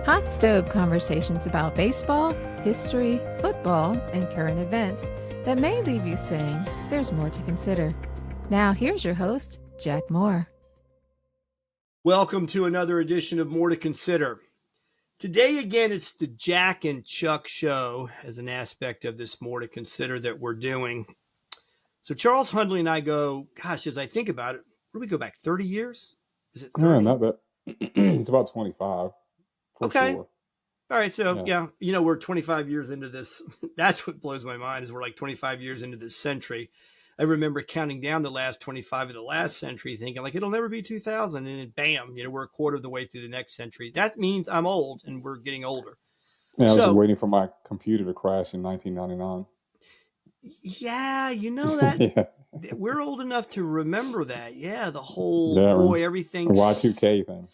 Hot stove conversations about baseball, history, football, and current events that may leave you saying there's more to consider. Now here's your host, Jack Moore. Welcome to another edition of More to Consider. Today again, it's the Jack and Chuck show as an aspect of this More to Consider that we're doing. So Charles Hundley and I go, gosh, as I think about it, where do we go back, 30 years? Is it 30? Yeah, not that. It's about 25 for Okay. sure. All right. So, yeah, we're 25 years into this. That's what blows my mind is we're like 25 years into this century. I remember counting down the last 25 of the last century thinking like it'll never be 2000. And then bam, we're a quarter of the way through the next century. That means I'm old and we're getting older. Yeah, I was waiting for my computer to crash in 1999. Yeah, that we're old enough to remember that. Yeah, the whole everything. Y2K thing.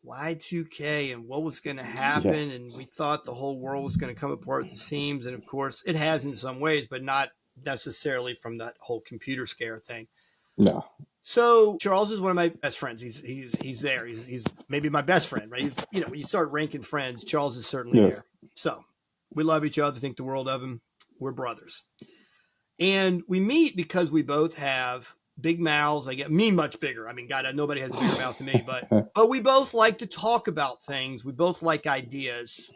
Y2K and what was going to happen. Yeah. And we thought the whole world was going to come apart at the seams. And of course it has in some ways, but not necessarily from that whole computer scare thing. No. So Charles is one of my best friends. He's there. He's maybe my best friend, right? When you start ranking friends, Charles is certainly there. So we love each other, think the world of him. We're brothers. And we meet because we both have big mouths. I get me much bigger. I mean, God, nobody has a bigger mouth than me, but we both like to talk about things. We both like ideas.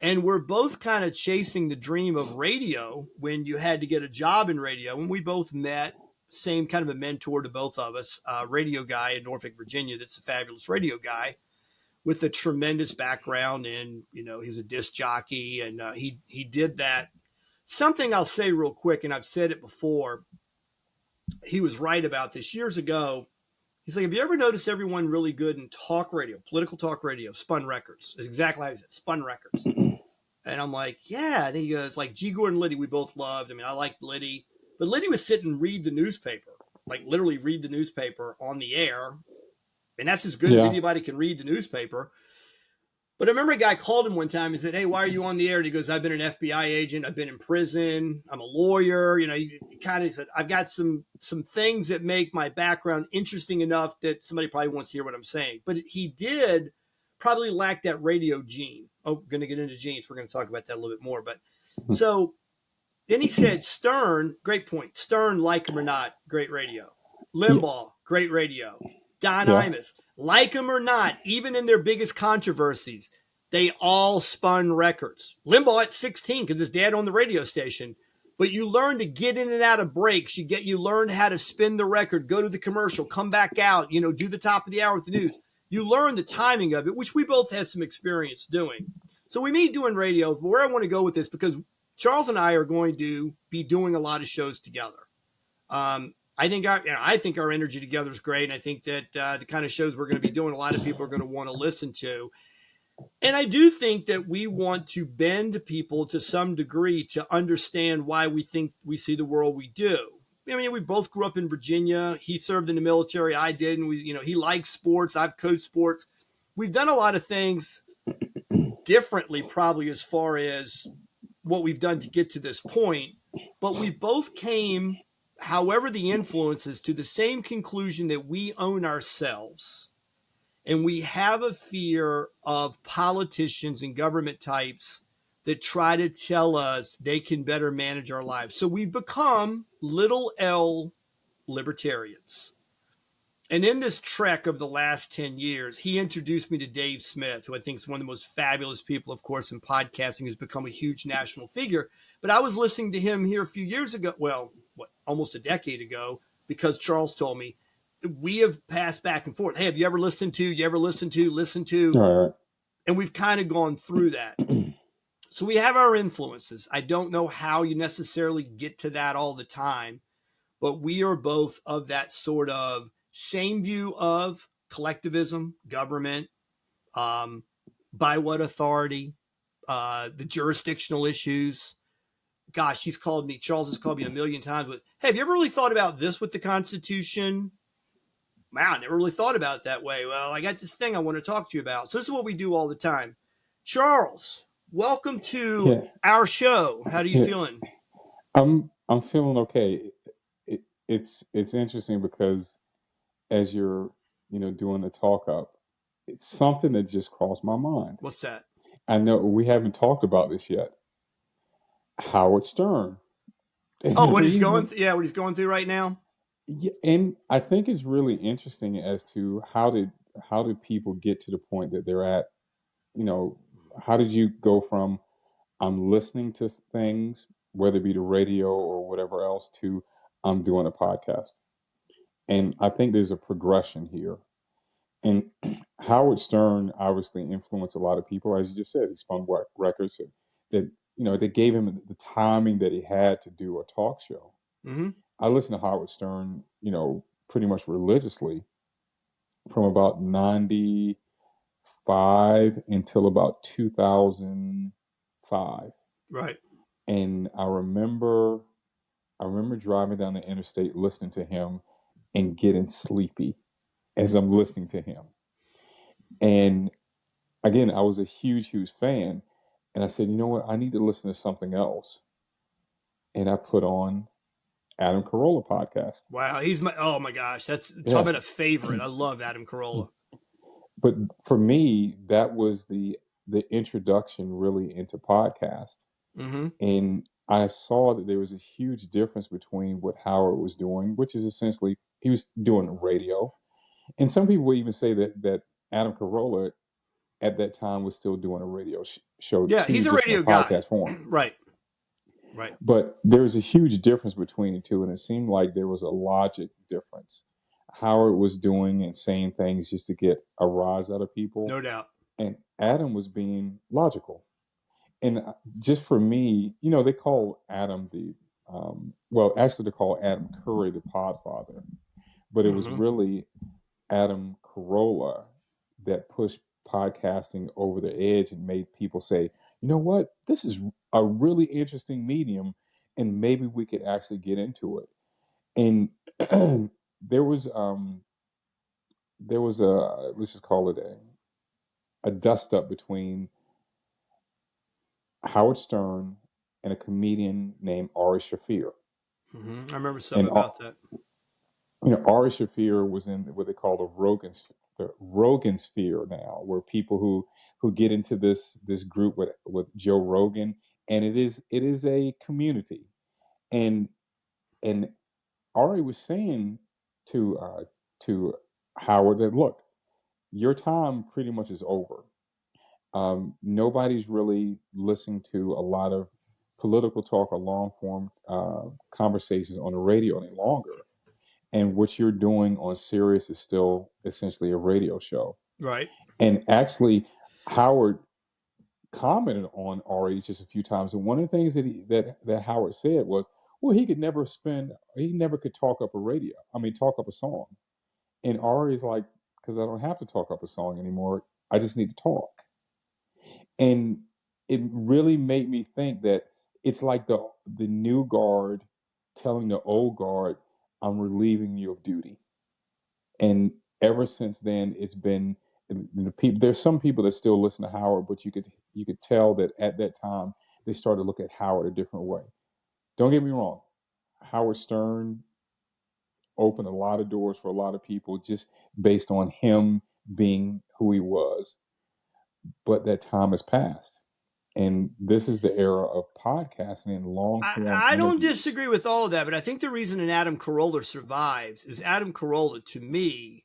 And we're both kind of chasing the dream of radio when you had to get a job in radio. And we both met, same kind of a mentor to both of us, a radio guy in Norfolk, Virginia. That's a fabulous radio guy with a tremendous background. And, he's a disc jockey and he did that. Something I'll say real quick, and I've said it before, he was right about this years ago. He's like, have you ever noticed everyone really good in talk radio, political talk radio, spun records? That's exactly how he said, spun records. And I'm like, yeah. And he goes, like G. Gordon Liddy, we both loved. I mean, I liked Liddy. But Liddy would sit and read the newspaper, like literally read the newspaper on the air. And that's as good as anybody can read the newspaper. But I remember a guy called him one time and said, hey, why are you on the air? And he goes, I've been an FBI agent. I've been in prison. I'm a lawyer. He kind of said, I've got some things that make my background interesting enough that somebody probably wants to hear what I'm saying. But he did probably lack that radio gene. Oh, going to get into genes. We're going to talk about that a little bit more. But so then he said, Stern, great point. Stern, like him or not, great radio. Limbaugh, great radio. Don Imus, like him or not, even in their biggest controversies, they all spun records. Limbaugh at 16 because his dad owned the radio station. But you learn to get in and out of breaks. You learn how to spin the record, go to the commercial, come back out, do the top of the hour with the news. You learn the timing of it, which we both had some experience doing. So we meet doing radio. But where I want to go with this, because Charles and I are going to be doing a lot of shows together. I think our energy together is great. And I think that the kind of shows we're going to be doing, a lot of people are going to want to listen to. And I do think that we want to bend people to some degree to understand why we think we see the world we do. I mean, we both grew up in Virginia. He served in the military. I did. And he likes sports. I've coached sports. We've done a lot of things differently, probably as far as what we've done to get to this point. But we both came, however the influences, to the same conclusion that we own ourselves. And we have a fear of politicians and government types that try to tell us they can better manage our lives. So we've become little L libertarians. And in this trek of the last 10 years, he introduced me to Dave Smith, who I think is one of the most fabulous people, of course, in podcasting, who's become a huge national figure. But I was listening to him here a few years ago, almost a decade ago, because Charles told me, we have passed back and forth. Hey, have you ever listened to? All right. And we've kind of gone through that. So we have our influences. I don't know how you necessarily get to that all the time, but we are both of that sort of same view of collectivism, government, by what authority, the jurisdictional issues. Gosh, Charles has called me a million times with, hey, have you ever really thought about this with the Constitution? Wow, I never really thought about it that way. Well, I got this thing I want to talk to you about. So this is what we do all the time. Charles, welcome to our show. How are you feeling? I'm feeling okay. It's interesting because as you're doing the talk up, it's something that just crossed my mind. What's that? I know we haven't talked about this yet. Howard Stern. And Oh, the what he's reason, what he's going through right now. yeah, and I think it's really interesting as to how did people get to the point that they're at. You know, how did you go from I'm listening to things, whether it be the radio or whatever else, to I'm doing a podcast. And I think there's a progression here. And Howard Stern obviously influenced a lot of people, as you just said. He spun records that that gave him the timing that he had to do a talk show. Mm-hmm. I listened to Howard Stern, pretty much religiously from about 95 until about 2005. Right. And I remember driving down the interstate listening to him and getting sleepy as I'm listening to him. And again, I was a huge, huge fan. And I said, you know what? I need to listen to something else. And I put on Adam Carolla podcast. Wow, oh my gosh, that's talking Yeah. about a favorite. I love Adam Carolla. But for me, that was the introduction really into podcast. Mm-hmm. And I saw that there was a huge difference between what Howard was doing, which is essentially he was doing radio. And some people would even say that Adam Carolla at that time was still doing a radio show. Yeah, too, he's a just in radio podcast guy. form. Right. But there was a huge difference between the two, and it seemed like there was a logic difference. Howard was doing and saying things just to get a rise out of people. No doubt. And Adam was being logical. And just for me, they call Adam actually they call Adam Curry the Podfather, but it was really Adam Carolla that pushed podcasting over the edge and made people say, you know what, this is a really interesting medium, and maybe we could actually get into it. And there was a, let's just call it a dust up between Howard Stern and a comedian named Ari Shaffir. Mm-hmm. I remember something about that. Ari Shaffir was in what they call the Rogan sphere now, where people who get into this group with Joe Rogan, and it is a community, and Ari was saying to Howard that, look, your time pretty much is over. Nobody's really listening to a lot of political talk or long form conversations on the radio any longer. And what you're doing on Sirius is still essentially a radio show. Right. And actually, Howard commented on Ari just a few times. And one of the things that Howard said was, well, he never could talk up a song. And Ari's like, because I don't have to talk up a song anymore. I just need to talk. And it really made me think that it's like the new guard telling the old guard, I'm relieving you of duty. And ever since then, it's been the people. There's some people that still listen to Howard, but you could tell that at that time they started to look at Howard a different way. Don't get me wrong, Howard Stern opened a lot of doors for a lot of people just based on him being who he was. But that time has passed. And this is the era of podcasting and long form. I don't disagree with all of that, but I think the reason an Adam Carolla survives is Adam Carolla, to me,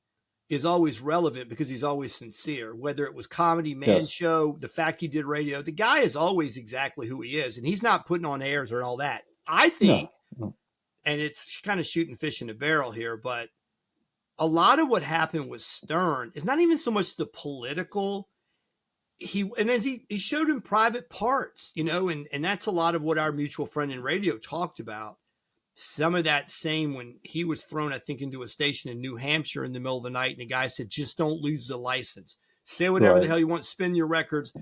is always relevant because he's always sincere. Whether it was comedy, man show, the fact he did radio, the guy is always exactly who he is, and he's not putting on airs or all that. I think, and it's kind of shooting fish in a barrel here, but a lot of what happened with Stern is not even so much the political. He showed him private parts, and that's a lot of what our mutual friend in radio talked about. Some of that same when he was thrown, I think, into a station in New Hampshire in the middle of the night, and the guy said, just don't lose the license. Say whatever the hell you want, spin your records.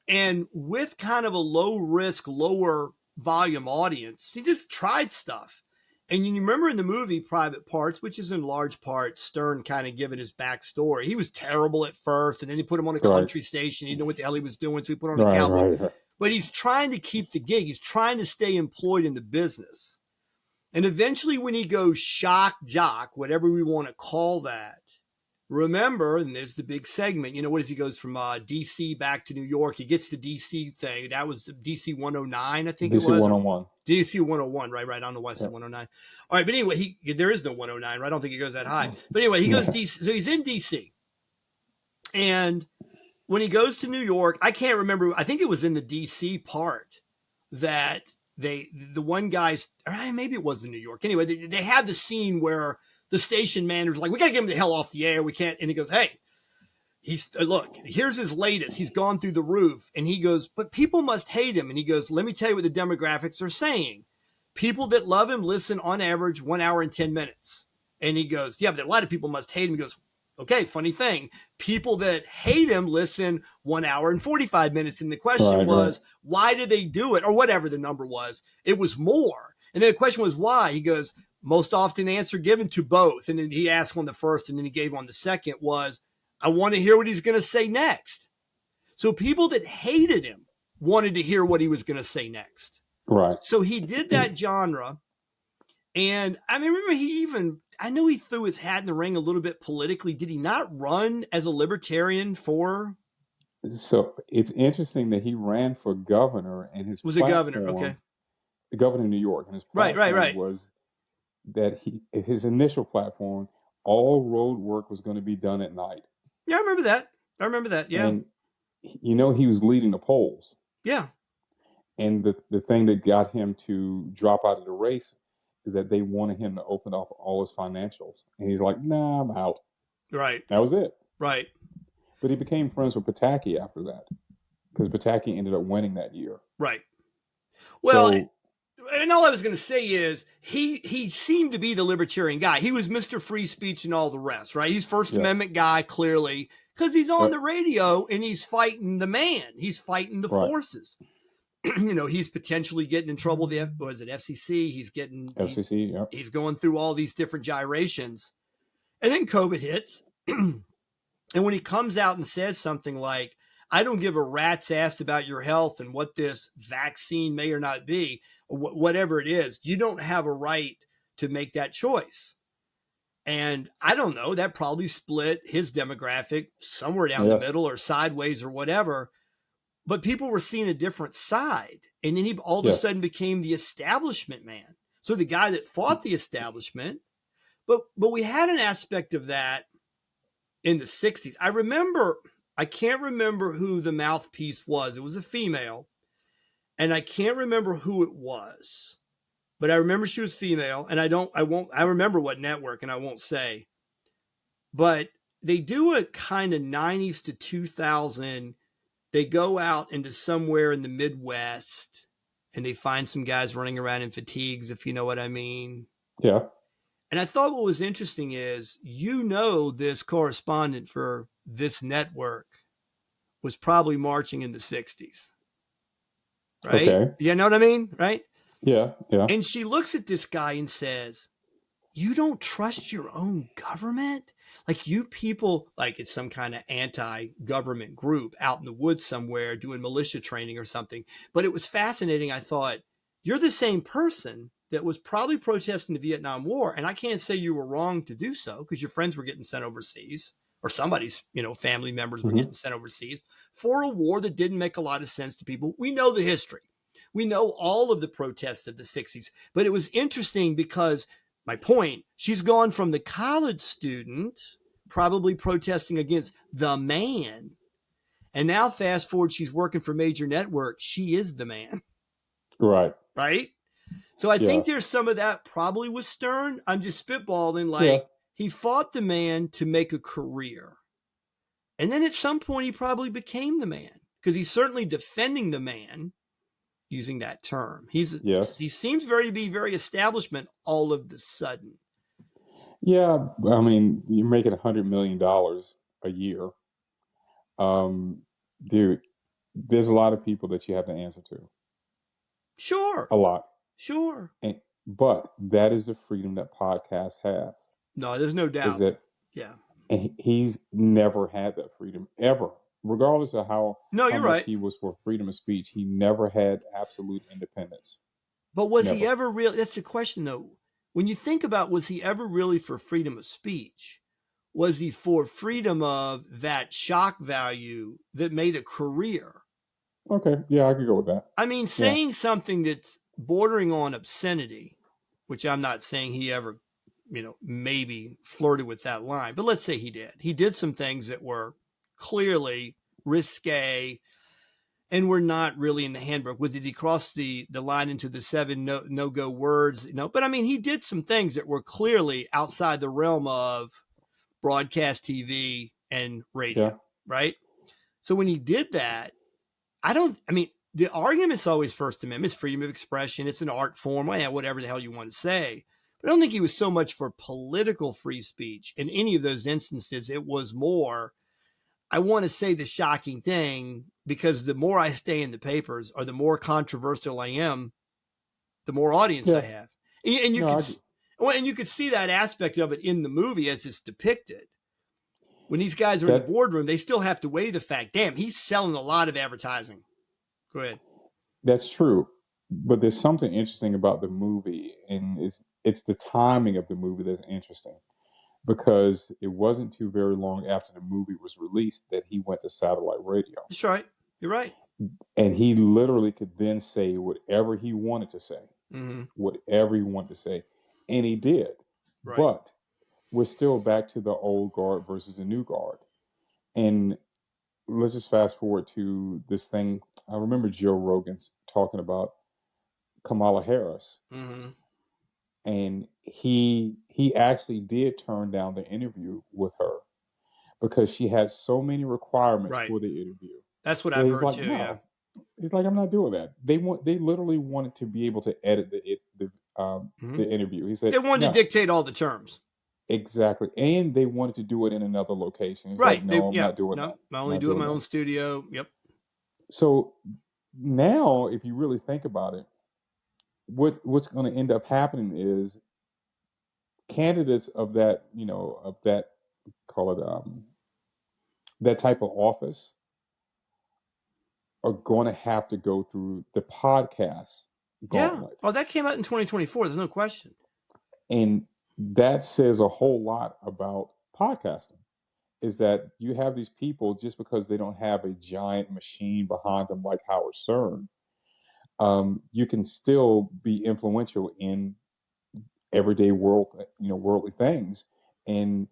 And with kind of a low risk, lower volume audience, he just tried stuff. And you remember in the movie Private Parts, which is in large part Stern kind of giving his backstory. He was terrible at first, and then he put him on a country station. He didn't know what the hell he was doing, so he put on a cowboy. Right. But he's trying to keep the gig. He's trying to stay employed in the business. And eventually when he goes shock jock, whatever we want to call that, remember, and there's the big segment, what is he goes from DC back to New York. He gets the DC thing. That was DC 109, I think DC it was. 101. DC 101, right on the west of 109. All right, but anyway, there is no 109, right? I don't think it goes that high. But anyway, he goes DC. So he's in DC. And when he goes to New York, I can't remember. I think it was in the DC part that the one guy's, or maybe it was in New York. Anyway, they have the scene where the station manager's like, we got to get him the hell off the air. We can't. And he goes, hey, look, here's his latest. He's gone through the roof. And he goes, but people must hate him. And he goes, let me tell you what the demographics are saying. People that love him listen on average 1 hour and 10 minutes. And he goes, yeah, but a lot of people must hate him. He goes, okay, funny thing. People that hate him listen 1 hour and 45 minutes. And the question was, why did they do it? Or whatever the number was. It was more. And then the question was, why? He goes, most often answer given to both. And then he asked on the first and then he gave on the second was, I want to hear what he's going to say next. So people that hated him wanted to hear what he was going to say next. Right. So he did that genre. And I mean, remember I know he threw his hat in the ring a little bit politically. Did he not run as a libertarian for? So it's interesting that he ran for governor and his was a governor. Okay. The governor of New York. And his platform was that his initial platform, all road work was going to be done at night. Yeah, I remember that. Yeah. And, he was leading the polls. Yeah. And the thing that got him to drop out of the race is that they wanted him to open up all his financials. And he's like, nah, I'm out. Right. That was it. Right. But he became friends with Pataki after that because Pataki ended up winning that year. Right. Well, and all I was going to say is he seemed to be the libertarian guy. He was Mr. Free Speech and all the rest, right? He's First Amendment guy, clearly, because he's on the radio and he's fighting the man. He's fighting the forces. He's potentially getting in trouble. Was it FCC? He's getting FCC. He's going through all these different gyrations, and then COVID hits. And when he comes out and says something like, "I don't give a rat's ass about your health and what this vaccine may or not be, or whatever it is, you don't have a right to make that choice." And I don't know. That probably split his demographic somewhere down the middle or sideways or whatever. But people were seeing a different side. And then he all of a sudden became the establishment man. So the guy that fought the establishment. But we had an aspect of that in the 60s. I can't remember who the mouthpiece was. It was a female. And I can't remember who it was. But I remember she was female. And I remember what network, and I won't say. But they do a kind of 90s to 2000. They go out into somewhere in the Midwest and they find some guys running around in fatigues, if you know what I mean. Yeah. And I thought what was interesting is, this correspondent for this network was probably marching in the 60s. Right? Okay. You know what I mean? Right? Yeah. Yeah. And she looks at this guy and says, you don't trust your own government? Like you people, like it's some kind of anti-government group out in the woods somewhere doing militia training or something. But it was fascinating. I thought, you're the same person that was probably protesting the Vietnam War. And I can't say you were wrong to do so because your friends were getting sent overseas or somebody's, family members were getting sent overseas for a war that didn't make a lot of sense to people. We know the history. We know all of the protests of the 60s. But it was interesting because my point, she's gone from the college student probably protesting against the man. And now fast forward, she's working for major networks. She is the man. Right. Right. So I think there's some of that probably with Stern. I'm just spitballing he fought the man to make a career. And then at some point he probably became the man because he's certainly defending the man using that term. He seems to be very establishment all of the sudden. Yeah, I mean, you're making $100 million a year. Dude, there's a lot of people that you have to answer to. Sure. A lot. Sure. But that is the freedom that podcast has. No, there's no doubt. And he's never had that freedom, ever. Regardless of how much he was for freedom of speech, he never had absolute independence. But was he ever really? That's the question, though. When you think about, was he ever really for freedom of speech? was he for freedom of that shock value that made a career. Okay, yeah, I could go with that. I mean, saying something that's bordering on obscenity, which I'm not saying he ever, maybe flirted with that line, but let's say he did. He did some things that were clearly risque and were not really in the handbook. Did he cross the line into the 7 no-go words? But I mean, he did some things that were clearly outside the realm of broadcast TV and radio, right? So when he did that, the argument's always First Amendment. It's freedom of expression. It's an art form. Whatever the hell you want to say. But I don't think he was so much for political free speech in any of those instances. It was more, I want to say the shocking thing because the more I stay in the papers or the more controversial I am, the more audience I have. And you could see that aspect of it in the movie as it's depicted. When these guys are in the boardroom, they still have to weigh the fact, damn, he's selling a lot of advertising. Go ahead. That's true. But there's something interesting about the movie, and it's the timing of the movie that's interesting. Because it wasn't too very long after the movie was released that he went to satellite radio. That's right. You're right. And he literally could then say whatever he wanted to say. Mm-hmm. Whatever he wanted to say. And he did. Right. But we're still back to the old guard versus the new guard. And let's just fast forward to this thing. I remember Joe Rogan talking about Kamala Harris. Mm-hmm. And he actually did turn down the interview with her because she had so many requirements for the interview. That's what I've heard too. No. Yeah, he's like, I'm not doing that. They literally wanted to be able to edit the interview. He said they wanted to dictate all the terms. Exactly, and they wanted to do it in another location. He's like, no, I'm not doing that. I only do it in my own studio. Yep. So now, if you really think about it, what's going to end up happening is candidates of that, that type of office are going to have to go through the podcast gauntlet. Oh, that came out in 2024. There's no question. And that says a whole lot about podcasting, is that you have these people, just because they don't have a giant machine behind them like Howard Stern, you can still be influential in everyday worldly things. And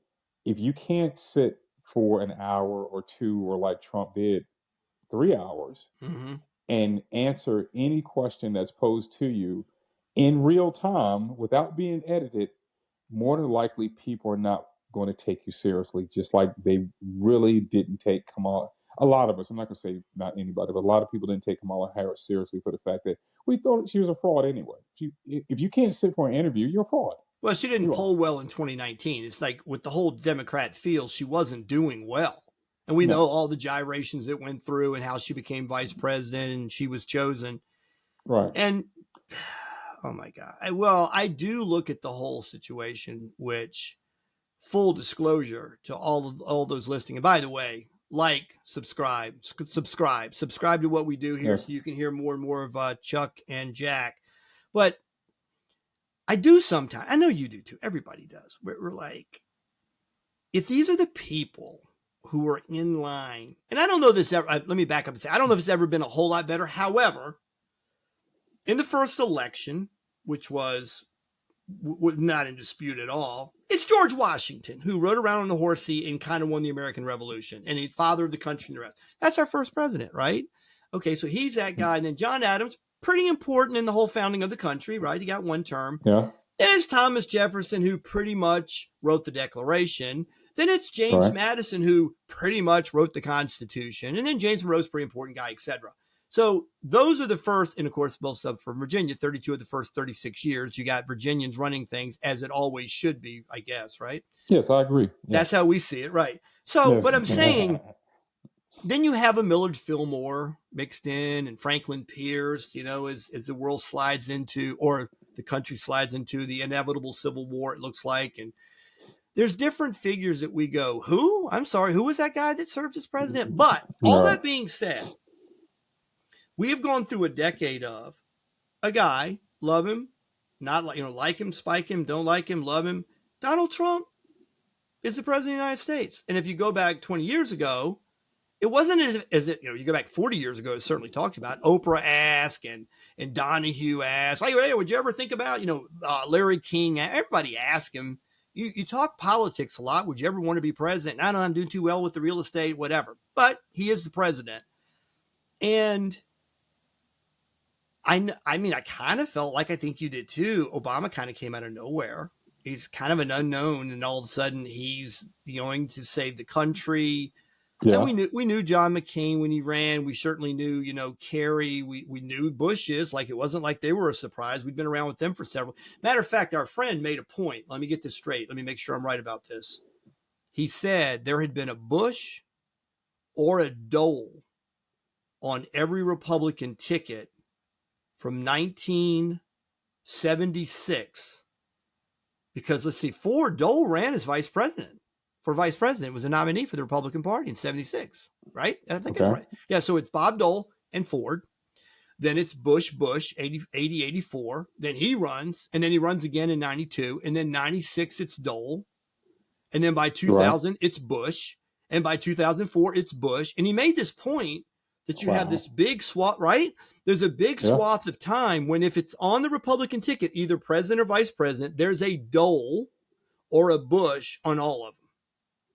if you can't sit for an hour or two, or like Trump did, 3 hours, mm-hmm. and answer any question that's posed to you in real time without being edited, more than likely people are not going to take you seriously, just like they really didn't take Kamala. A lot of us, I'm not going to say not anybody, but a lot of people didn't take Kamala Harris seriously for the fact that we thought she was a fraud anyway. If you can't sit for an interview, you're a fraud. Well, she didn't poll well in 2019. It's like with the whole Democrat field, she wasn't doing well. And we know all the gyrations that went through and how she became vice president and she was chosen. Right. And, oh my God. I do look at the whole situation, which, full disclosure to all those listening. And by the way, subscribe to what we do here so you can hear more and more of Chuck and Jack. But I do sometimes, I know you do too, everybody does. We're like, if these are the people who are in line, and I don't know this ever, let me back up and say, I don't know if it's ever been a whole lot better. However, in the first election, which was not in dispute at all, it's George Washington, who rode around on the horsey and kind of won the American Revolution, and the father of the country and the rest. That's our first president, right? Okay, so he's that guy. And then John Adams, pretty important in the whole founding of the country, right? He got one term. Yeah. Then it's Thomas Jefferson, who pretty much wrote the Declaration. Then it's James Madison, who pretty much wrote the Constitution. And then James Monroe's a pretty important guy, etc. So those are the first, and of course, most of for Virginia, 32 of the first 36 years, you got Virginians running things as it always should be, I guess, right? Yes, I agree. Yes. That's how we see it, right? So, but I'm saying, then you have a Millard Fillmore mixed in, and Franklin Pierce, as the world slides into, or the country slides into the inevitable Civil War, it looks like. And there's different figures that we go, who? I'm sorry, who was that guy that served as president? But all that being said, we have gone through a decade of a guy, love him, not like him, spike him, don't like him, love him. Donald Trump is the president of the United States. And if you go back 20 years ago, it wasn't as if, you go back 40 years ago, it certainly talks about Oprah asked and Donahue asked, hey, would you ever think about, Larry King? Everybody asked him, you talk politics a lot. Would you ever want to be president? I know I'm doing too well with the real estate, whatever. But he is the president. And I kind of felt like, I think you did too, Obama kind of came out of nowhere. He's kind of an unknown, and all of a sudden he's going to save the country. Yeah. And we knew John McCain when he ran. We certainly knew, Kerry. We knew Bush's. Like, it wasn't like they were a surprise. We'd been around with them for several. Matter of fact, our friend made a point. Let me get this straight. Let me make sure I'm right about this. He said there had been a Bush or a Dole on every Republican ticket from 1976. Because let's see, Ford Dole ran as vice president. For vice president, was a nominee for the Republican Party in 76, right? I think that's right. Yeah, so it's Bob Dole and Ford. Then it's Bush, 80, 84. Then he runs, and then he runs again in 92. And then 96, it's Dole. And then by 2000, it's Bush. And by 2004, it's Bush. And he made this point that you have this big swath, right? There's a big swath of time when if it's on the Republican ticket, either president or vice president, there's a Dole or a Bush on all of them.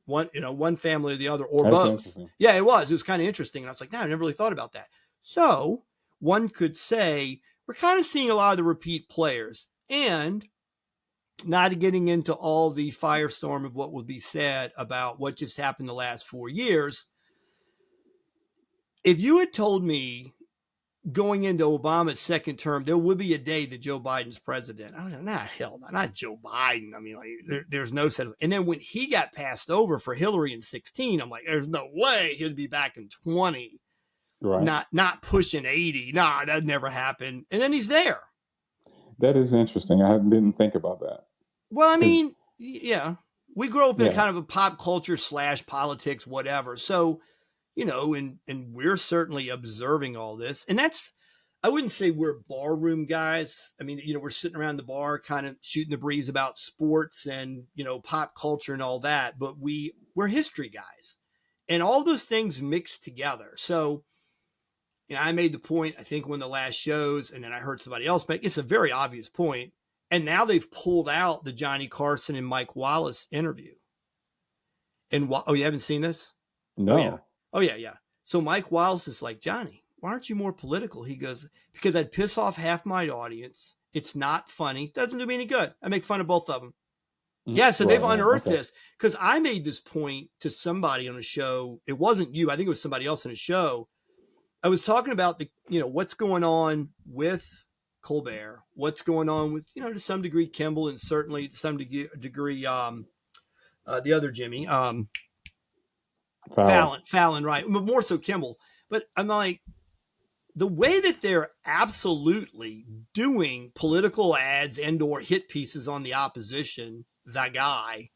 One family or the other, or both. Yeah, it was kind of interesting. And I was like, I never really thought about that. So one could say we're kind of seeing a lot of the repeat players, and not getting into all the firestorm of what will be said about what just happened the last 4 years. If you had told me going into Obama's second term, there would be a day that Joe Biden's president. I don't know, not Joe Biden. I mean, there's no sense. And then when he got passed over for Hillary in 16, I'm like, there's no way he'd be back in 20, right? Not pushing 80. Nah, that never happened. And then he's there. That is interesting. I didn't think about that. Well, I mean, yeah, we grew up in kind of a pop culture / politics, whatever. So, and we're certainly observing all this. And I wouldn't say we're barroom guys. I mean, we're sitting around the bar kind of shooting the breeze about sports and, pop culture and all that. But we're history guys. And all those things mixed together. So, I made the point, I think, one of the last shows, and then I heard somebody else make it's a very obvious point. And now they've pulled out the Johnny Carson and Mike Wallace interview. And you haven't seen this? No. Oh, yeah. So Mike Wallace is like, Johnny, why aren't you more political? He goes, because I'd piss off half my audience. It's not funny. Doesn't do me any good. I make fun of both of them. Yeah, so they've unearthed this. Because I made this point to somebody on a show. It wasn't you. I think it was somebody else on a show. I was talking about what's going on with Colbert, what's going on with, to some degree, Kimball, and certainly to some degree, the other Jimmy, Fallon, right? But more so Kimball. But I'm like, the way that they're absolutely doing political ads and or hit pieces on the opposition, that guy,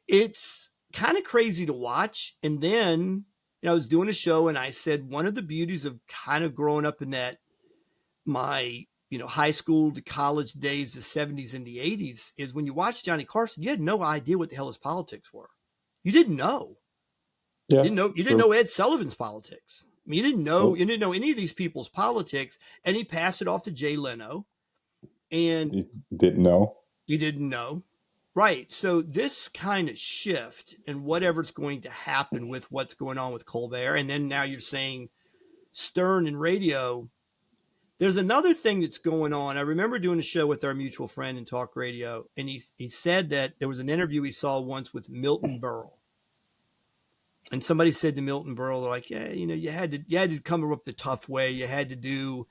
it's kind of crazy to watch. And then, I was doing a show and I said, one of the beauties of kind of growing up in that, my, high school to college days, the 70s and the 80s, is when you watched Johnny Carson, you had no idea what the hell his politics were. You didn't know. Yeah, you didn't know Ed Sullivan's politics. I mean, you didn't know any of these people's politics, and he passed it off to Jay Leno. And you didn't know. You didn't know. Right. So this kind of shift and whatever's going to happen with what's going on with Colbert, and then now you're saying Stern and radio. There's another thing that's going on. I remember doing a show with our mutual friend in talk radio, and he said that there was an interview he saw once with Milton Berle. And somebody said to Milton Berle, they're like, yeah, you had to come up the tough way. You had to do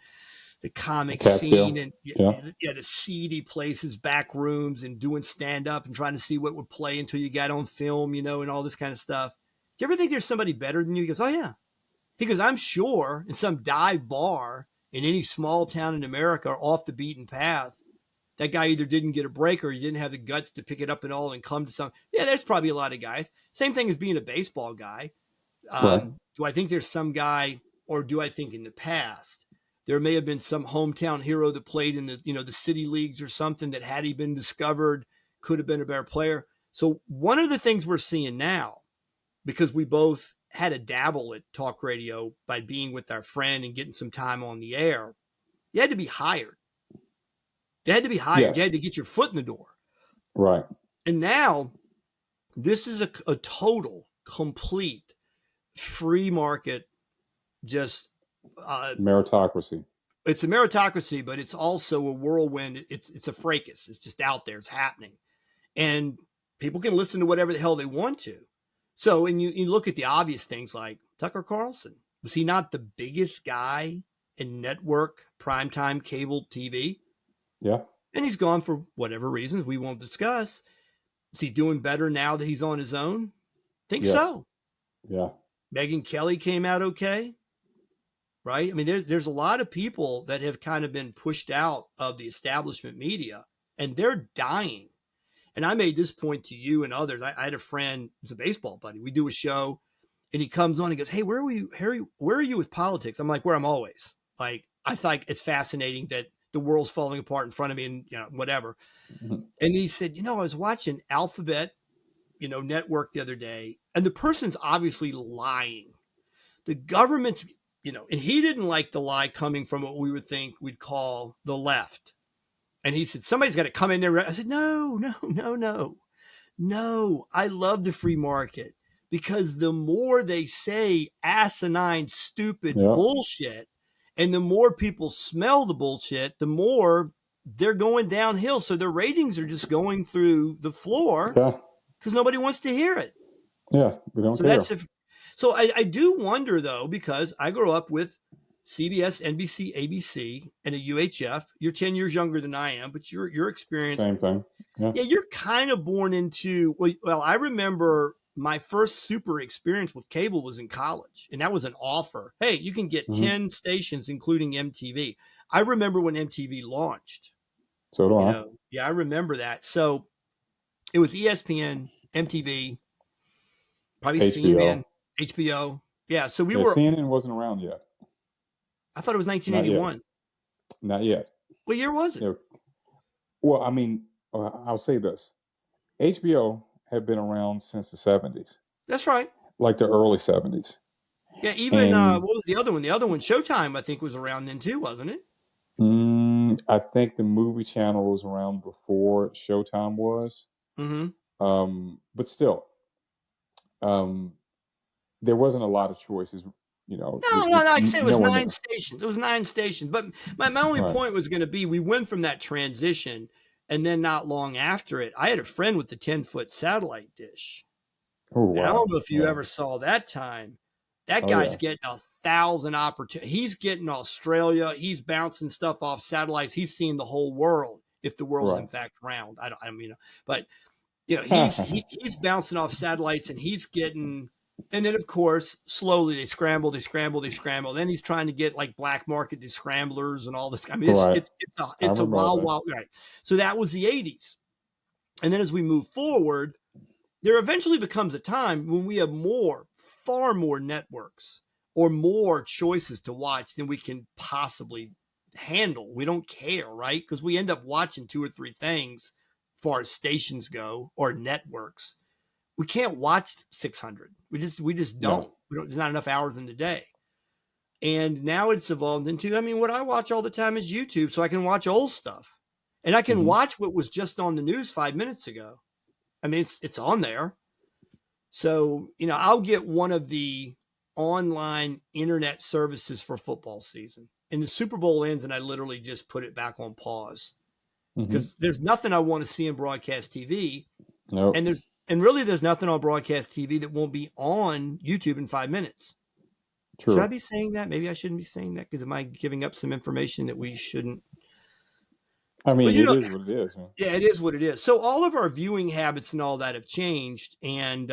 the comic scene and the seedy places, back rooms, and doing stand up and trying to see what would play until you got on film, and all this kind of stuff. Do you ever think there's somebody better than you? He goes, oh yeah. He goes, I'm sure in some dive bar in any small town in America or off the beaten path, that guy either didn't get a break or he didn't have the guts to pick it up and all and come to some. Yeah, there's probably a lot of guys. Same thing as being a baseball guy. Do I think there's some guy, or do I think in the past there may have been some hometown hero that played in the the city leagues or something that had he been discovered could have been a better player? So one of the things we're seeing now, because we both had a dabble at talk radio by being with our friend and getting some time on the air, you had to be hired. You had to be hired. Yes. You had to get your foot in the door. Right. And now this is a total, complete, free market, just Meritocracy. it's a meritocracy, but it's also a whirlwind. It's a fracas. It's just out there. It's happening. And people can listen to whatever the hell they want to. So, and you look at the obvious things like Tucker Carlson. Was he not the biggest guy in network primetime cable TV? Yeah. And he's gone for whatever reasons we won't discuss. Is he doing better now that he's on his own? Think Yes. so. Yeah. Megyn Kelly came out okay, right? I mean, there's a lot of people that have kind of been pushed out of the establishment media, and they're dying. And I made this point to you and others. I had a friend who's a baseball buddy. We do a show, and he comes on and goes, "Hey, where are you, Harry? Where are you with politics?" I'm like, "Where I'm always." Like, I think it's fascinating that the world's falling apart in front of me, and whatever. Mm-hmm. And he said, I was watching Alphabet, network the other day, and the person's obviously lying. The government's, and he didn't like the lie coming from what we would think we'd call the left. And he said, somebody's got to come in there. I said, no. I love the free market, because the more they say asinine, stupid bullshit, and the more people smell the bullshit, the more they're going downhill. So their ratings are just going through the floor because nobody wants to hear it. Yeah, we don't care. So I do wonder, though, because I grew up with CBS, NBC, ABC, and a UHF. You're 10 years younger than I am, but your experience. Same thing. Yeah, you're kind of born into, well, I remember my first super experience with cable was in college, and that was an offer. Hey, you can get 10 stations, including MTV. I remember when MTV launched. So do I. Yeah, I remember that. So it was ESPN, MTV, probably HBO. CNN, HBO. Yeah, so we were. CNN wasn't around yet. I thought it was 1981. Not yet. What year was it? Yeah. Well, I mean, I'll say this. HBO had been around since the 70s. That's right. Like the early 70s. Yeah, even, what was the other one? The other one, Showtime, I think, was around then too, wasn't it? I think the movie channel was around before Showtime was. Mm-hmm. But still, there wasn't a lot of choices. No. Like I said, it was 9 stations. It was 9 stations. But my only point was going to be, we went from that transition, and then not long after it, I had a friend with the 10-foot satellite dish. Oh, wow. I don't know if you ever saw that time. That guy's getting 1,000 opportunities. He's getting Australia. He's bouncing stuff off satellites. He's seeing the whole world, if the world's in fact round. I mean, but he's bouncing off satellites, and he's getting. And then, of course, slowly they scramble. Then he's trying to get like black market descramblers and all this. I mean, it's a wild. Right. So that was the 80s. And then as we move forward, there eventually becomes a time when we have far more networks or more choices to watch than we can possibly handle. We don't care, right? Because we end up watching 2 or 3 things as far as stations go or networks. We can't watch 600. We just don't. No. There's not enough hours in the day. And now it's evolved into, what I watch all the time is YouTube, so I can watch old stuff. And I can watch what was just on the news 5 minutes ago. It's on there. So, I'll get one of the online internet services for football season. And the Super Bowl ends, and I literally just put it back on pause. Because there's nothing I want to see in broadcast TV. Nope. And really, there's nothing on broadcast TV that won't be on YouTube in 5 minutes. True. Should I be saying that? Maybe I shouldn't be saying that, because am I giving up some information that we shouldn't? It is what it is, man. Yeah, it is what it is. So all of our viewing habits and all that have changed. And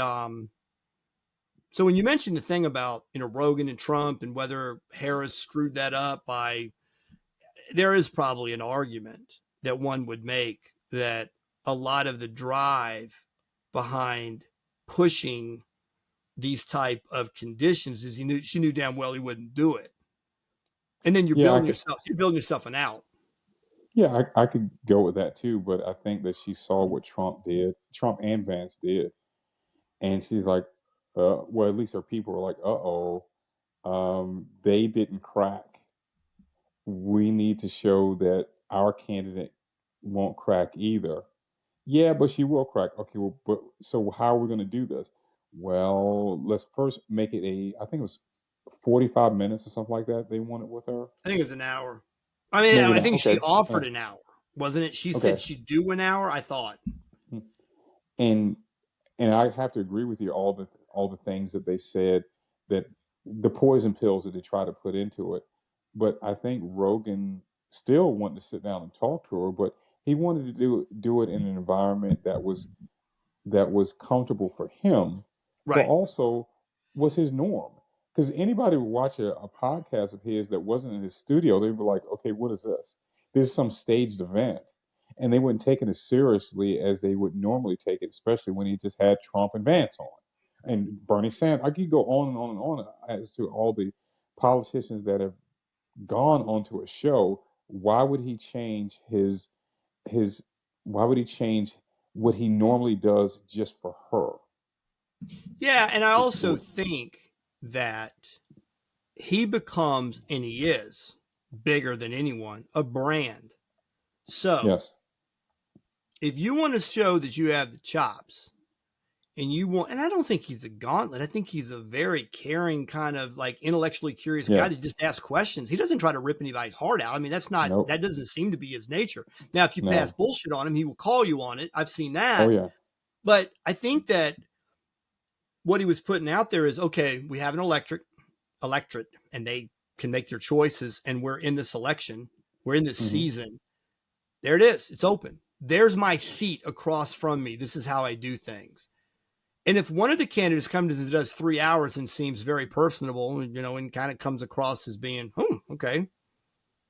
so when you mentioned the thing about, Rogan and Trump and whether Harris screwed that up there is probably an argument that one would make that a lot of the drive behind pushing these type of conditions is she knew damn well he wouldn't do it. And then you're building yourself an out. Yeah, I could go with that too, but I think that she saw what Trump and Vance did, and she's like, well, at least her people were like, they didn't crack. We need to show that our candidate won't crack either. Yeah, but she will crack. Okay, well, but so how are we going to do this? Well, let's first make it I think it was 45 minutes or something like that they wanted with her. I think it was an hour. I mean, Maybe I not. think she Okay. offered an hour, wasn't it? She said Okay. she'd do an hour, I thought. And and I have to agree with you all the things that they said, that the poison pills that they try to put into it. But I think Rogan still wanted to sit down and talk to her, but he wanted to do it in an environment that was comfortable for him, but Right. also was his norm. Because anybody would watch a podcast of his that wasn't in his studio, they'd be like, okay, what is this? This is some staged event. And they wouldn't take it as seriously as they would normally take it, especially when he just had Trump and Vance on. And Bernie Sanders. I could go on and on and on as to all the politicians that have gone onto a show. Why would he change his why would he change what he normally does just for her? Yeah, and I It also would- think that he becomes, and he is bigger than anyone, a brand. So yes. if you want to show that you have the chops, and I don't think he's a gauntlet. I think he's a very caring, kind of like intellectually curious guy Yeah. that just asks questions. He doesn't try to rip anybody's heart out. I mean, Nope. that doesn't seem to be his nature. Now, if you No. pass bullshit on him, he will call you on it. I've seen that. Oh yeah. But I think that what he was putting out there is, okay, we have an electorate, and they can make their choices, and we're in this election. We're in this season. There it is. It's open. There's my seat across from me. This is how I do things. And if one of the candidates comes and does 3 hours and seems very personable, and kind of comes across as being, okay,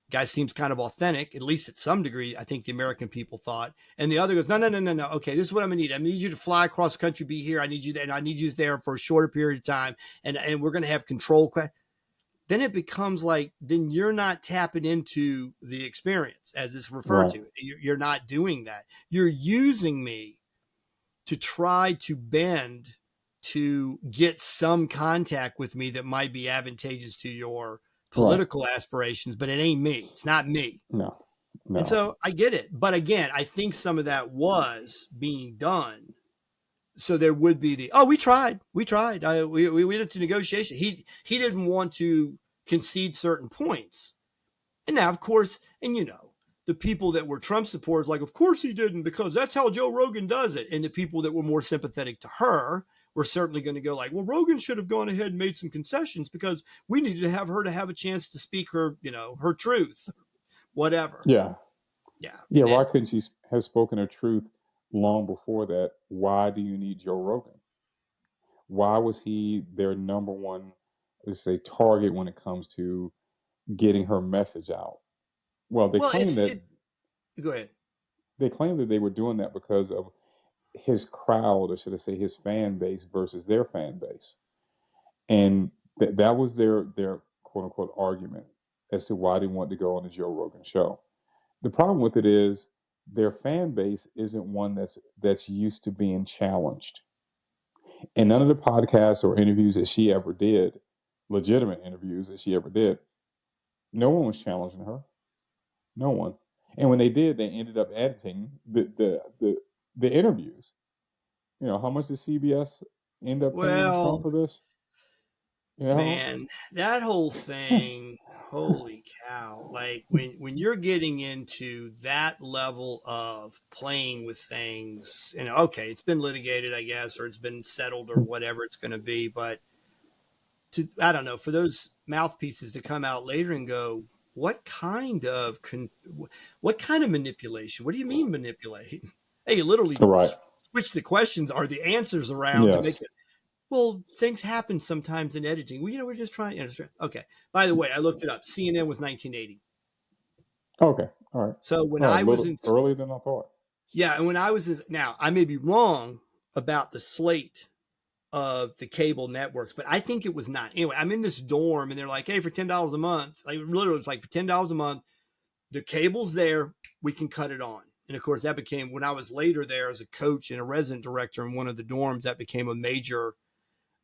guy seems kind of authentic, at least at some degree, I think the American people thought. And the other goes, no. Okay, this is what I'm gonna need. I need you to fly across the country, be here. I need you there, and I need you there for a shorter period of time. And we're gonna have control. Then it becomes like, then you're not tapping into the experience as it's referred to. You're not doing that. You're using me to try to bend to get some contact with me that might be advantageous to your political aspirations, but it ain't me. It's not me. No. And so I get it. But again, I think some of that was being done. So there would be we tried. We went into negotiation. He didn't want to concede certain points. And now, of course, the people that were Trump supporters, like, of course he didn't, because that's how Joe Rogan does it. And the people that were more sympathetic to her were certainly going to go like, well, Rogan should have gone ahead and made some concessions because we needed to have her to have a chance to speak her, her truth, whatever. Yeah. Yeah. Yeah. Why couldn't she have spoken her truth long before that? Why do you need Joe Rogan? Why was he their number one, let's say, target when it comes to getting her message out? Well, they claim that. Go ahead. They claim that they were doing that because of his crowd, or should I say, his fan base versus their fan base, and that was their quote unquote argument as to why they wanted to go on the Joe Rogan show. The problem with it is their fan base isn't one that's used to being challenged, and none of the podcasts or interviews that she ever did, legitimate interviews that she ever did, no one was challenging her. No one. And when they did, they ended up editing the interviews. How much did CBS end up paying Trump for this? Man, that whole thing, holy cow. Like when you're getting into that level of playing with things, okay, it's been litigated, I guess, or it's been settled or whatever it's going to be. But I don't know, for those mouthpieces to come out later and go, what kind of manipulation? What do you mean manipulate? Hey, you literally switch the questions or the answers around to make it. Well, things happen sometimes in editing. We're just trying. Okay. By the way, I looked it up. CNN was 1980. Okay. All right. So when I was earlier than I thought. Yeah, and when I was now, I may be wrong about the slate of the cable networks, but I think it was not. Anyway, I'm in this dorm, and they're like, "Hey, for $10 a month, like literally, it's like for $10 a month, the cable's there, we can cut it on. And of course, that became, when I was later there as a coach and a resident director in one of the dorms, that became a major,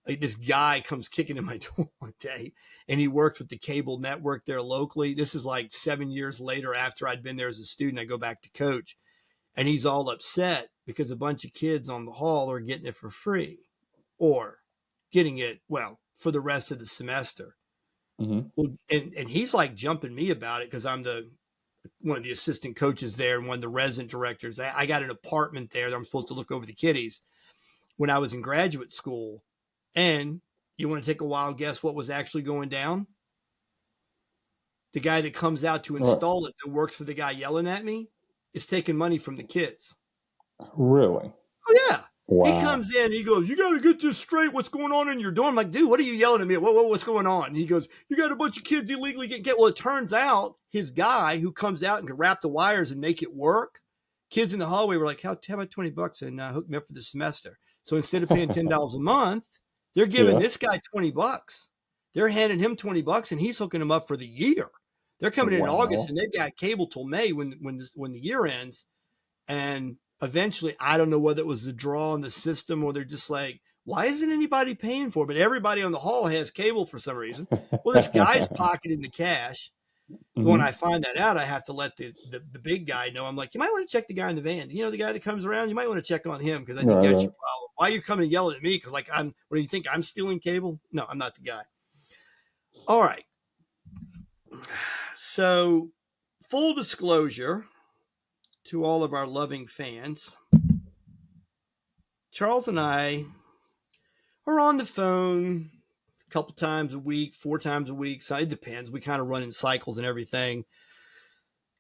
like, this guy comes kicking in my door one day, and he worked with the cable network there locally. This is like 7 years later after I'd been there as a student. I go back to coach, and he's all upset because a bunch of kids on the hall are getting it for free, or getting it, well, for the rest of the semester. Mm-hmm. Well, and he's like jumping me about it because I'm one of the assistant coaches there and one of the resident directors. I got an apartment there that I'm supposed to look over the kiddies when I was in graduate school. And you want to take a wild guess what was actually going down? The guy that comes out to install it, that works for the guy yelling at me, is taking money from the kids. Really? Oh, yeah. Wow. He comes in, he goes, "You got to get this straight. What's going on in your dorm?" I'm like, "Dude, what are you yelling at me? What's going on?" And he goes, "You got a bunch of kids illegally getting." Well, it turns out his guy who comes out and can wrap the wires and make it work, kids in the hallway were like, how about $20 and hook me up for the semester? So instead of paying $10 a month, they're giving this guy $20. They're handing him $20, and he's hooking him up for the year. They're coming in August, and they've got cable till May when the year ends. And eventually, I don't know whether it was the draw in the system or they're just like, why isn't anybody paying for it? But everybody on the hall has cable for some reason. Well, this guy's pocketing the cash. Mm-hmm. When I find that out, I have to let the big guy know. I'm like, you might want to check the guy in the van. You know, the guy that comes around, you might want to check on him because I think that's your problem. Why are you coming and yelling at me? Because, like, what do you think? I'm stealing cable? No, I'm not the guy. All right. So, full disclosure to all of our loving fans, Charles and I are on the phone a couple times a week, 4 times a week. So it depends. We kind of run in cycles and everything.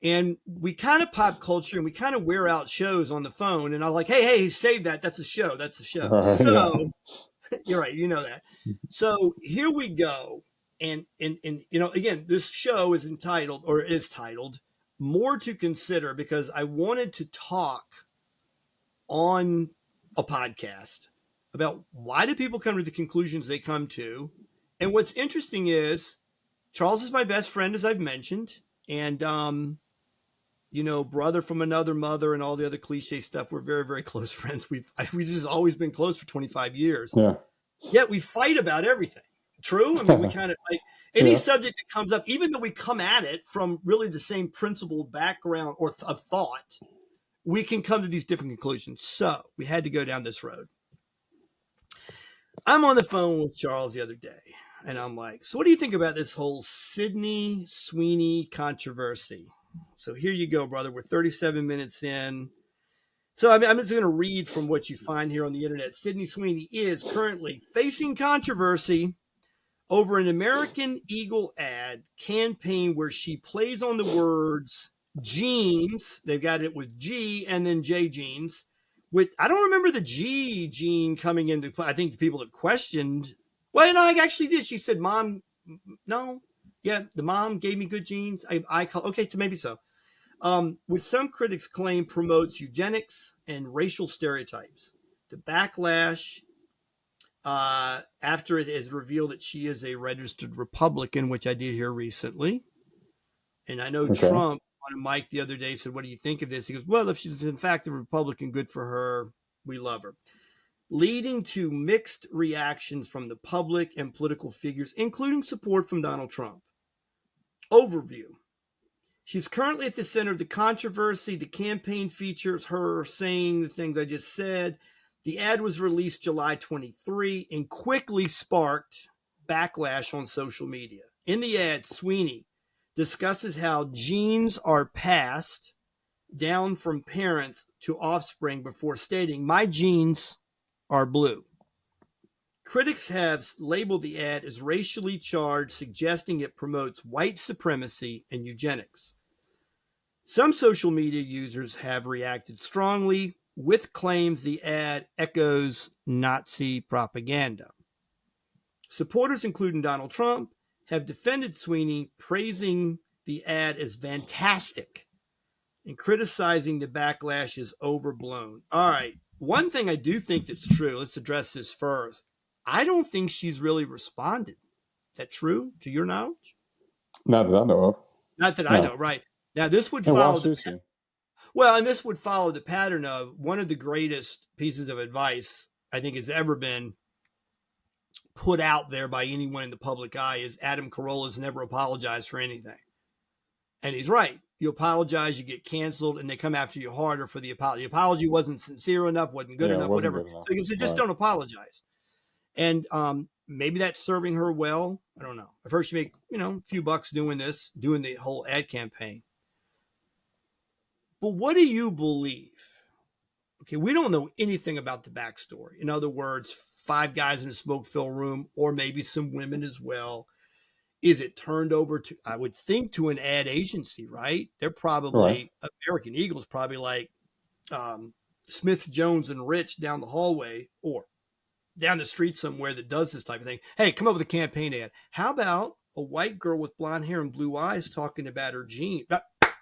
And we kind of pop culture and we kind of wear out shows on the phone. And I was like, hey, save that. That's a show. That's a show. So you're right. You know that. So here we go. And you know, again, this show is titled More to Consider, because I wanted to talk on a podcast about why do people come to the conclusions they come to. And what's interesting is Charles is my best friend, as I've mentioned, and you know, brother from another mother and all the other cliche stuff. We're very, very close friends. We've just always been close for 25 years. Yeah. Yet we fight about everything. True. I mean, we kind of like any subject that comes up, even though we come at it from really the same principled background or of thought, we can come to these different conclusions. So we had to go down this road. I'm on the phone with Charles the other day, and I'm like, so what do you think about this whole Sydney Sweeney controversy? So here you go, brother. We're 37 minutes in. So I'm just going to read from what you find here on the internet. Sydney Sweeney is currently facing controversy over an American Eagle ad campaign where she plays on the words jeans. They've got it with G and then J jeans. With, I don't remember the G gene coming into play. I think the people have questioned. Well, no, I actually did. She said, "Mom, no, yeah, the mom gave me good genes." I call okay, maybe so. Which some critics claim promotes eugenics and racial stereotypes. The backlash after it is revealed that she is a registered Republican, which I did hear recently. And I know Trump on a mic the other day said, "What do you think of this?" He goes, "Well, if she's in fact a Republican, good for her. We love her." Leading to mixed reactions from the public and political figures, including support from Donald Trump. Overview. She's currently at the center of the controversy. The campaign features her saying the things I just said. The ad was released July 23 and quickly sparked backlash on social media. In the ad, Sweeney discusses how genes are passed down from parents to offspring before stating, "My genes are blue." Critics have labeled the ad as racially charged, suggesting it promotes white supremacy and eugenics. Some social media users have reacted strongly with claims the ad echoes Nazi propaganda. Supporters, including Donald Trump, have defended Sweeney, praising the ad as fantastic and criticizing the backlash as overblown. All right. One thing I do think that's true, let's address this first. I don't think she's really responded. Is that true to your knowledge? Not that I know of. Not that I know, right. Now, this would And why follow should she? well, and this would follow the pattern of one of the greatest pieces of advice I think has ever been put out there by anyone in the public eye is Adam Carolla's never apologized for anything. And he's right. You apologize, you get canceled, and they come after you harder for the apology. The apology wasn't sincere enough, wasn't good enough, wasn't whatever. good enough. So you said, just don't apologize. And maybe that's serving her well. I don't know. I've heard she make, a few bucks doing this, doing the whole ad campaign. But what do you believe? Okay, we don't know anything about the backstory. In other words, 5 guys in a smoke-filled room, or maybe some women as well. Is it turned over to, I would think, to an ad agency, right? They're probably, right. American Eagle's probably like Smith, Jones, and Rich down the hallway or down the street somewhere that does this type of thing. Hey, come up with a campaign ad. How about a white girl with blonde hair and blue eyes talking about her jeans?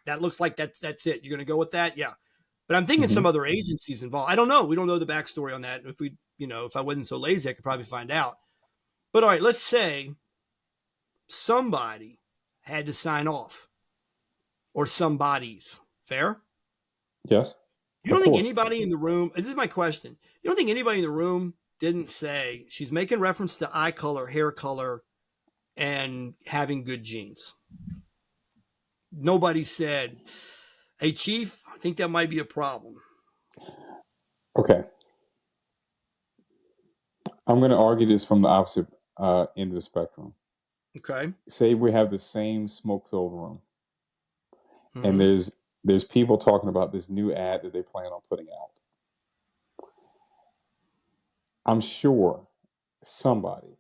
That looks like that's it. You're going to go with that? Yeah. But I'm thinking some other agencies involved. I don't know. We don't know the backstory on that. If we, if I wasn't so lazy, I could probably find out. But all right, let's say somebody had to sign off, or somebody's. Fair? Yes. You don't think anybody in the room, this is my question, you don't think anybody in the room didn't say she's making reference to eye color, hair color, and having good genes? Nobody said, hey, Chief, I think that might be a problem. Okay. I'm going to argue this from the opposite end of the spectrum. Okay. Say we have the same smoke-filled room, and there's people talking about this new ad that they plan on putting out. I'm sure somebody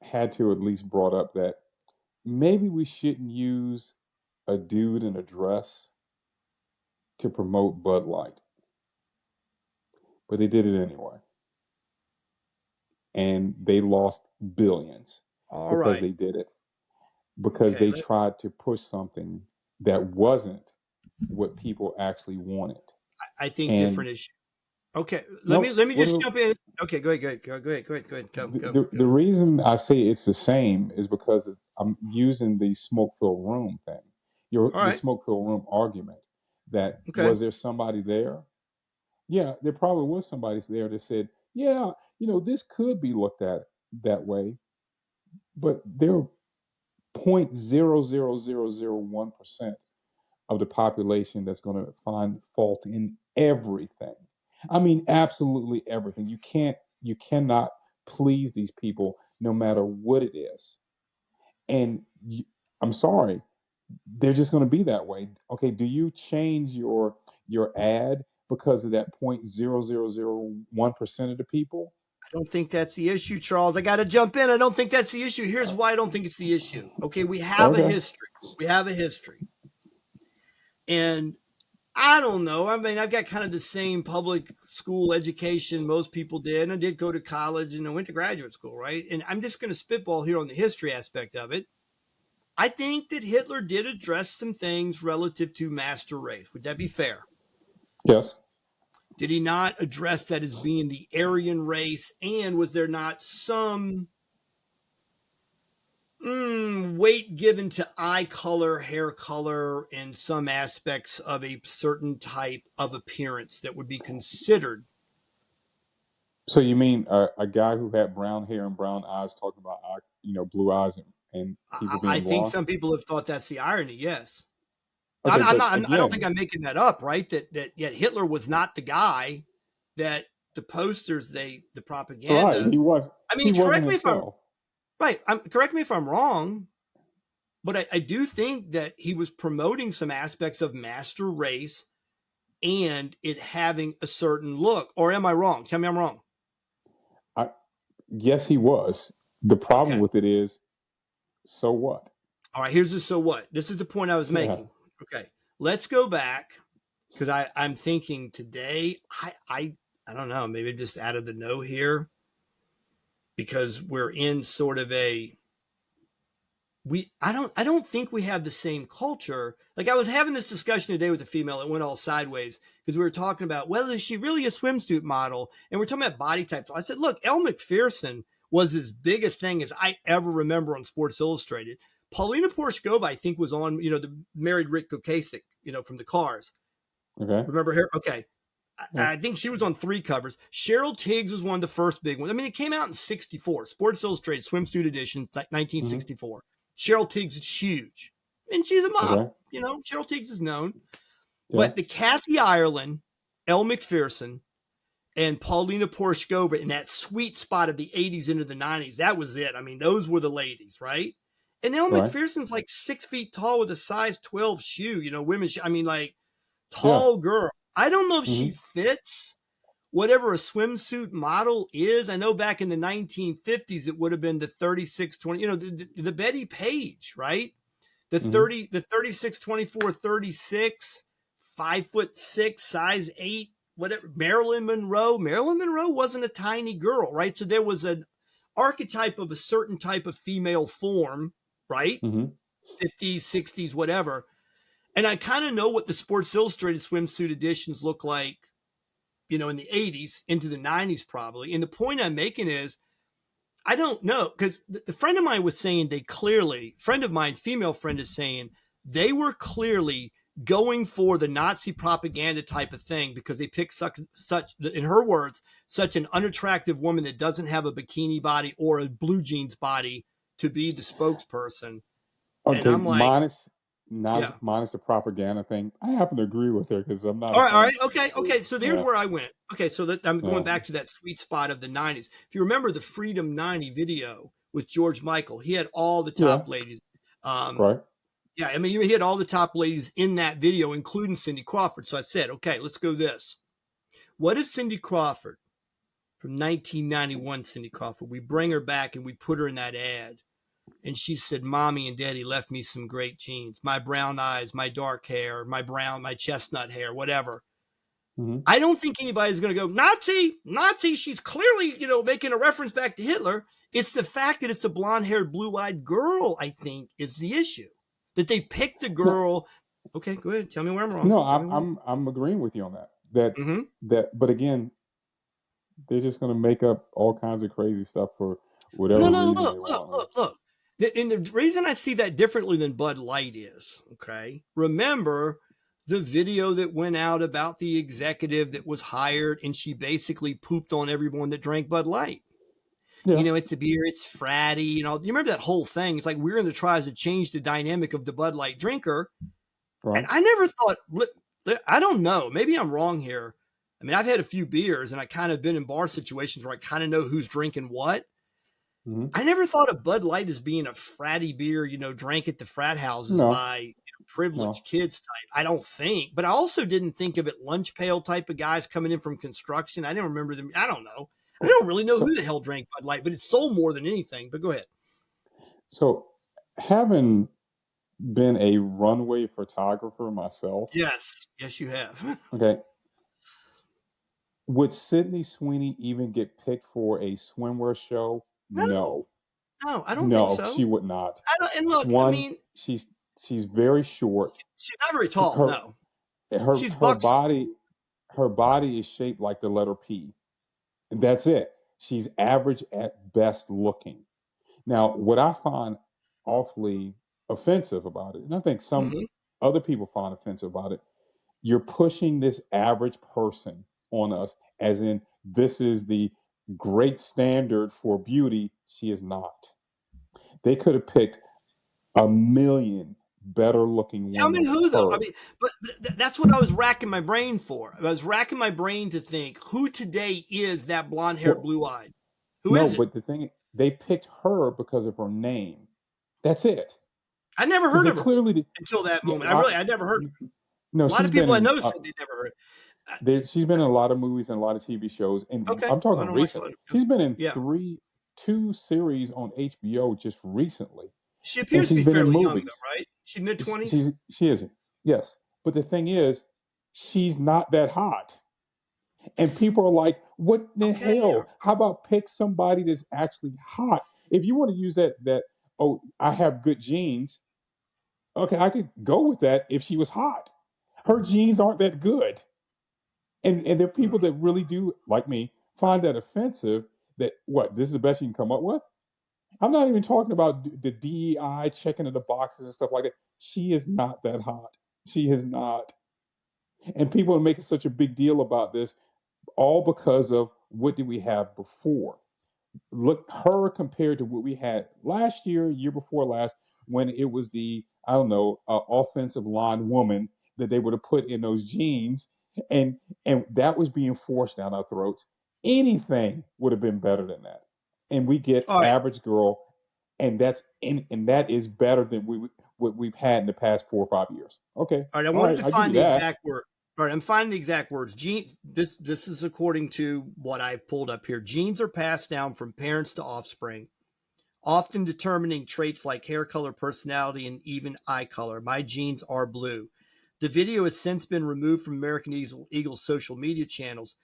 had to at least brought up that maybe we shouldn't use a dude in a dress to promote Bud Light. But they did it anyway. And they lost billions because they did it. Because they tried to push something that wasn't what people actually wanted. I think different issue. Okay, let me just jump in. Okay, go ahead. Go. The reason I say it's the same is because I'm using the smoke-filled room thing. The smoke-filled room argument that was there somebody there? Yeah, there probably was somebody there that said, yeah, this could be looked at that way, but there are 0.00001% of the population that's going to find fault in everything. I mean, absolutely everything. You cannot please these people no matter what it is. And I'm sorry, they're just going to be that way. Okay, do you change your ad because of that 0.0001% of the people? I don't think that's the issue, Charles. I got to jump in. I don't think that's the issue. Here's why I don't think it's the issue. Okay, we have a history. And I don't know. I mean, I've got kind of the same public school education most people did. And I did go to college and I went to graduate school, right? And I'm just going to spitball here on the history aspect of it. I think that Hitler did address some things relative to master race. Would that be fair? Yes. Did he not address that as being the Aryan race? And was there not some weight given to eye color, hair color, and some aspects of a certain type of appearance that would be considered? So you mean a guy who had brown hair and brown eyes talking about blue eyes and people being I think blonde? some people have thought that's the irony. Yes. Okay, I don't think I'm making that up, right? That yet Hitler was not the guy that the posters, the propaganda. Right, he was. I mean, correct me if I'm wrong, but I do think that he was promoting some aspects of master race and it having a certain look. Or am I wrong? Tell me I'm wrong. Yes, he was. The problem with it is, so what? All right, here's the so what. This is the point I was making. Okay, let's go back because I'm thinking today. I don't know. Maybe just out of the know here because we're in sort of I don't think we have the same culture. Like I was having this discussion today with a female that went all sideways because we were talking about, well, is she really a swimsuit model? And we're talking about body types. I said, look, Elle Macpherson was as big a thing as I ever remember on Sports Illustrated. Paulina Porshkova, I think, was on, the married Rick Kokasik, from the Cars. Okay. Remember her? Okay. Yeah. I think she was on 3 covers. Cheryl Tiggs was one of the first big ones. I mean, it came out in 64. Sports Illustrated Swimsuit Edition, 1964. Cheryl Tiggs is huge. And she's a model. Okay. Cheryl Tiggs is known. Yeah. But the Kathy Ireland, Elle McPherson, and Paulina Porshkova in that sweet spot of the 80s into the 90s, that was it. I mean, those were the ladies, right? And Elle McPherson's like 6 feet tall with a size 12 shoe, women's shoe. I mean, like, tall girl. I don't know if she fits whatever a swimsuit model is. I know back in the 1950s, it would have been the 3620, the Betty Page, right? The 36, 24, 36, 5'6", size 8, whatever. Marilyn Monroe wasn't a tiny girl, right? So there was an archetype of a certain type of female form, right? 50s, 60s, whatever. And I kind of know what the Sports Illustrated swimsuit editions look like, in the 80s into the 90s probably. And the point I'm making is, I don't know, because the friend of mine was saying female friend is saying they were clearly going for the Nazi propaganda type of thing because they picked such, in her words, such an unattractive woman that doesn't have a bikini body or a blue jeans body to be the spokesperson. Okay, and I'm like, minus the propaganda thing. I happen to agree with her because I'm not. All right. Okay. So there's where I went. Okay. So I'm going back to that sweet spot of the 90s. If you remember the Freedom 90 video with George Michael, he had all the top ladies. Right. Yeah. I mean, he had all the top ladies in that video, including Cindy Crawford. So I said, okay, let's go this. What if Cindy Crawford from 1991, Cindy Crawford, we bring her back and we put her in that ad. And she said, Mommy and Daddy left me some great genes. My brown eyes, my dark hair, my chestnut hair, whatever. I don't think anybody's going to go, Nazi. She's clearly, making a reference back to Hitler. It's the fact that it's a blonde-haired, blue-eyed girl, I think, is the issue. That they picked a girl. Okay, go ahead. Tell me where I'm wrong. No, I'm agreeing with you on that. But again, they're just going to make up all kinds of crazy stuff for whatever reason they want. Look. And the reason I see that differently than Bud Light is, okay, remember the video that went out about the executive that was hired and she basically pooped on everyone that drank Bud Light. Yeah. It's a beer, it's fratty, you remember that whole thing? It's like we're going to try to change the dynamic of the Bud Light drinker. Right. And I never thought, I don't know, maybe I'm wrong here. I mean, I've had a few beers and I kind of been in bar situations where I kind of know who's drinking what. I never thought of Bud Light as being a fratty beer, drank at the frat houses by privileged kids type. I don't think. But I also didn't think of it lunch pail type of guys coming in from construction. I didn't remember them. I don't know. I don't really know who the hell drank Bud Light, but it sold more than anything. But go ahead. So having been a runway photographer myself. Yes, you have. Okay. Would Sydney Sweeney even get picked for a swimwear show? No, I don't think so. No, she would not. And look, I mean, she's very short. She's not very tall. Her body is shaped like the letter P. And that's it. She's average at best looking. Now, what I find awfully offensive about it, and I think some other people find offensive about it, you're pushing this average person on us, as in this is the great standard for beauty. She is not. They could have picked a million better looking women. Tell me who though. I mean, but that's what I was racking my brain for. I was racking my brain to think who today is that blonde haired, blue eyed. Who is it? But the thing, they picked her because of her name. That's it. I never heard of her until that moment. I never heard of her. No, a lot of people I know said they never heard. She's been in a lot of movies and a lot of TV shows, and I'm talking recently. She's been in two series on HBO just recently. She appears to be fairly young, though, right? She's mid-20s? She isn't, yes. But the thing is, she's not that hot. And people are like, what the hell? How about pick somebody that's actually hot? If you want to use that, I have good genes, okay, I could go with that if she was hot. Her genes aren't that good. And there are people that really do, like me, find that offensive, that, this is the best you can come up with? I'm not even talking about the DEI checking in the boxes and stuff like that. She is not that hot. She is not. And people are making such a big deal about this, all because of what did we have before. Look, her compared to what we had last year before last, when it was the, I don't know, offensive line woman that they would have put in those jeans, and that was being forced down our throats. Anything would have been better than that. And we get All right. average girl, and that is better than what we've had in the past 4 or 5 years. Okay, All right. I all wanted right, to I'll give find you the that. exact word. All right. I'm finding the exact words. Genes. This is according to what I pulled up here. Genes are passed down from parents to offspring, often determining traits like hair color, personality, and even eye color. My genes are blue. The video has since been removed from American Eagle's social media channels.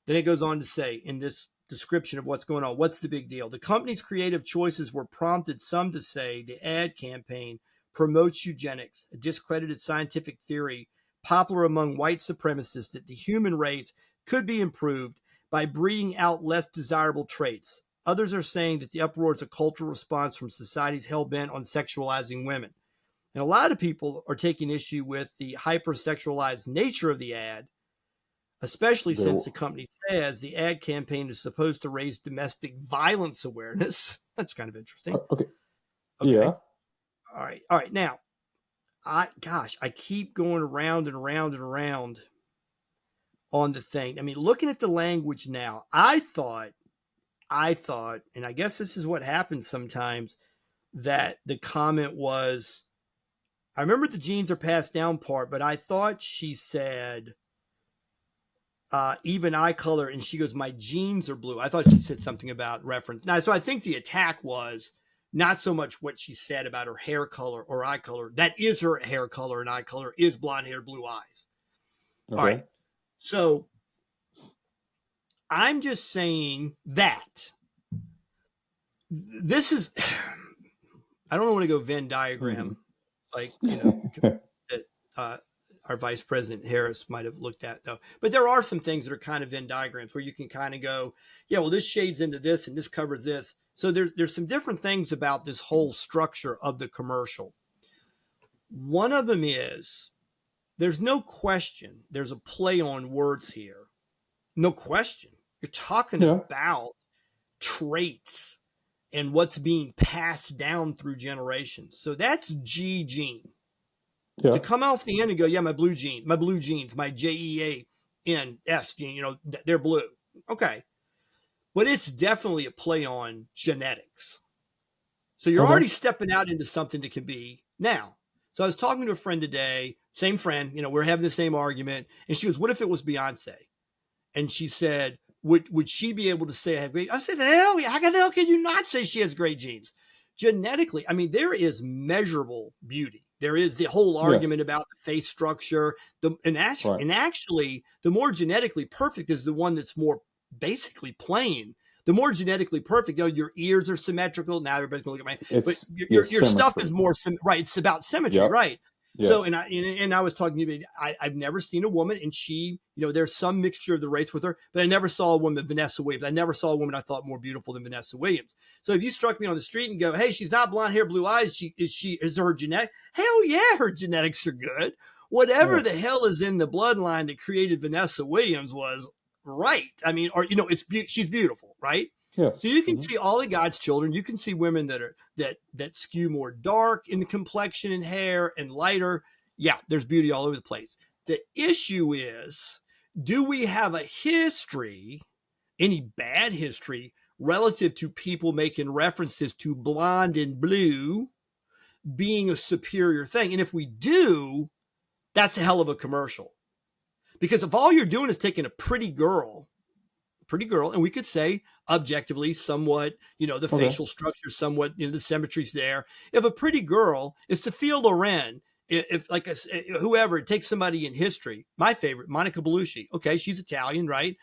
Then it goes on to say in this description of what's going on, what's the big deal? The company's creative choices were prompted some to say the ad campaign promotes eugenics, a discredited scientific theory popular among white supremacists that the human race could be improved by breeding out less desirable traits. Others are saying that the uproar is a cultural response from society's hell-bent on sexualizing women. And a lot of people are taking issue with the hypersexualized nature of the ad, especially since the company says the ad campaign is supposed to raise domestic violence awareness. That's kind of interesting. Okay. Okay. Yeah. All right. All right. Now, I keep going around and around and around on the thing. I mean, looking at the language now, I thought, and I guess this is what happens sometimes, that the comment was, I remember the genes are passed down part, but I thought she said even eye color, and she goes, my genes are blue. I thought she said something about reference. Now, so I think the attack was not so much what she said about her hair color or eye color. That is her hair color and eye color is blonde hair, blue eyes. Okay. All right. So I'm just saying that this is, I don't want to go Venn diagram, like, that our Vice President Harris might have looked at, though. But there are some things that are kind of Venn diagrams where you can kind of go, yeah, well, this shades into this and this covers this. So there's some different things about this whole structure of the commercial. One of them is, there's no question there's a play on words here. No question. You're talking about traits and what's being passed down through generations. So that's G gene. Yeah. To come off the end and go, yeah, my blue genes, my JEANS gene, they're blue. Okay. But it's definitely a play on genetics. So you're already stepping out into something that can be now. So I was talking to a friend today, same friend, we're having the same argument. And she goes, what if it was Beyonce? And she said, would she be able to say I have great? I said, hell yeah, how the hell can you not say she has great genes? Genetically, I mean, there is measurable beauty. There is the whole argument about the face structure. And actually, the more genetically perfect is the one that's more basically plain. The more genetically perfect, your ears are symmetrical. Now everybody's gonna look at but your stuff is more right. It's about symmetry, right? Yes. So, and I was talking to you, I've never seen a woman, and she, there's some mixture of the race with her, but I never saw a woman, Vanessa Williams. I never saw a woman I thought more beautiful than Vanessa Williams. So if you struck me on the street and go, hey, she's not blonde hair, blue eyes, is her genetic? Hell yeah, her genetics are good. Whatever the hell is in the bloodline that created Vanessa Williams was right. I mean, or she's beautiful, right? Yes. So you can see all of God's children. You can see women that skew more dark in the complexion and hair and lighter. Yeah, there's beauty all over the place. The issue is, do we have a history, any bad history, relative to people making references to blonde and blue being a superior thing? And if we do, that's a hell of a commercial. Because if all you're doing is taking a pretty girl, and we could say objectively somewhat, the facial structure, somewhat, the symmetry's there. If a pretty girl is Sophia Loren, if like whoever, takes somebody in history, my favorite, Monica Bellucci. Okay, she's Italian, right?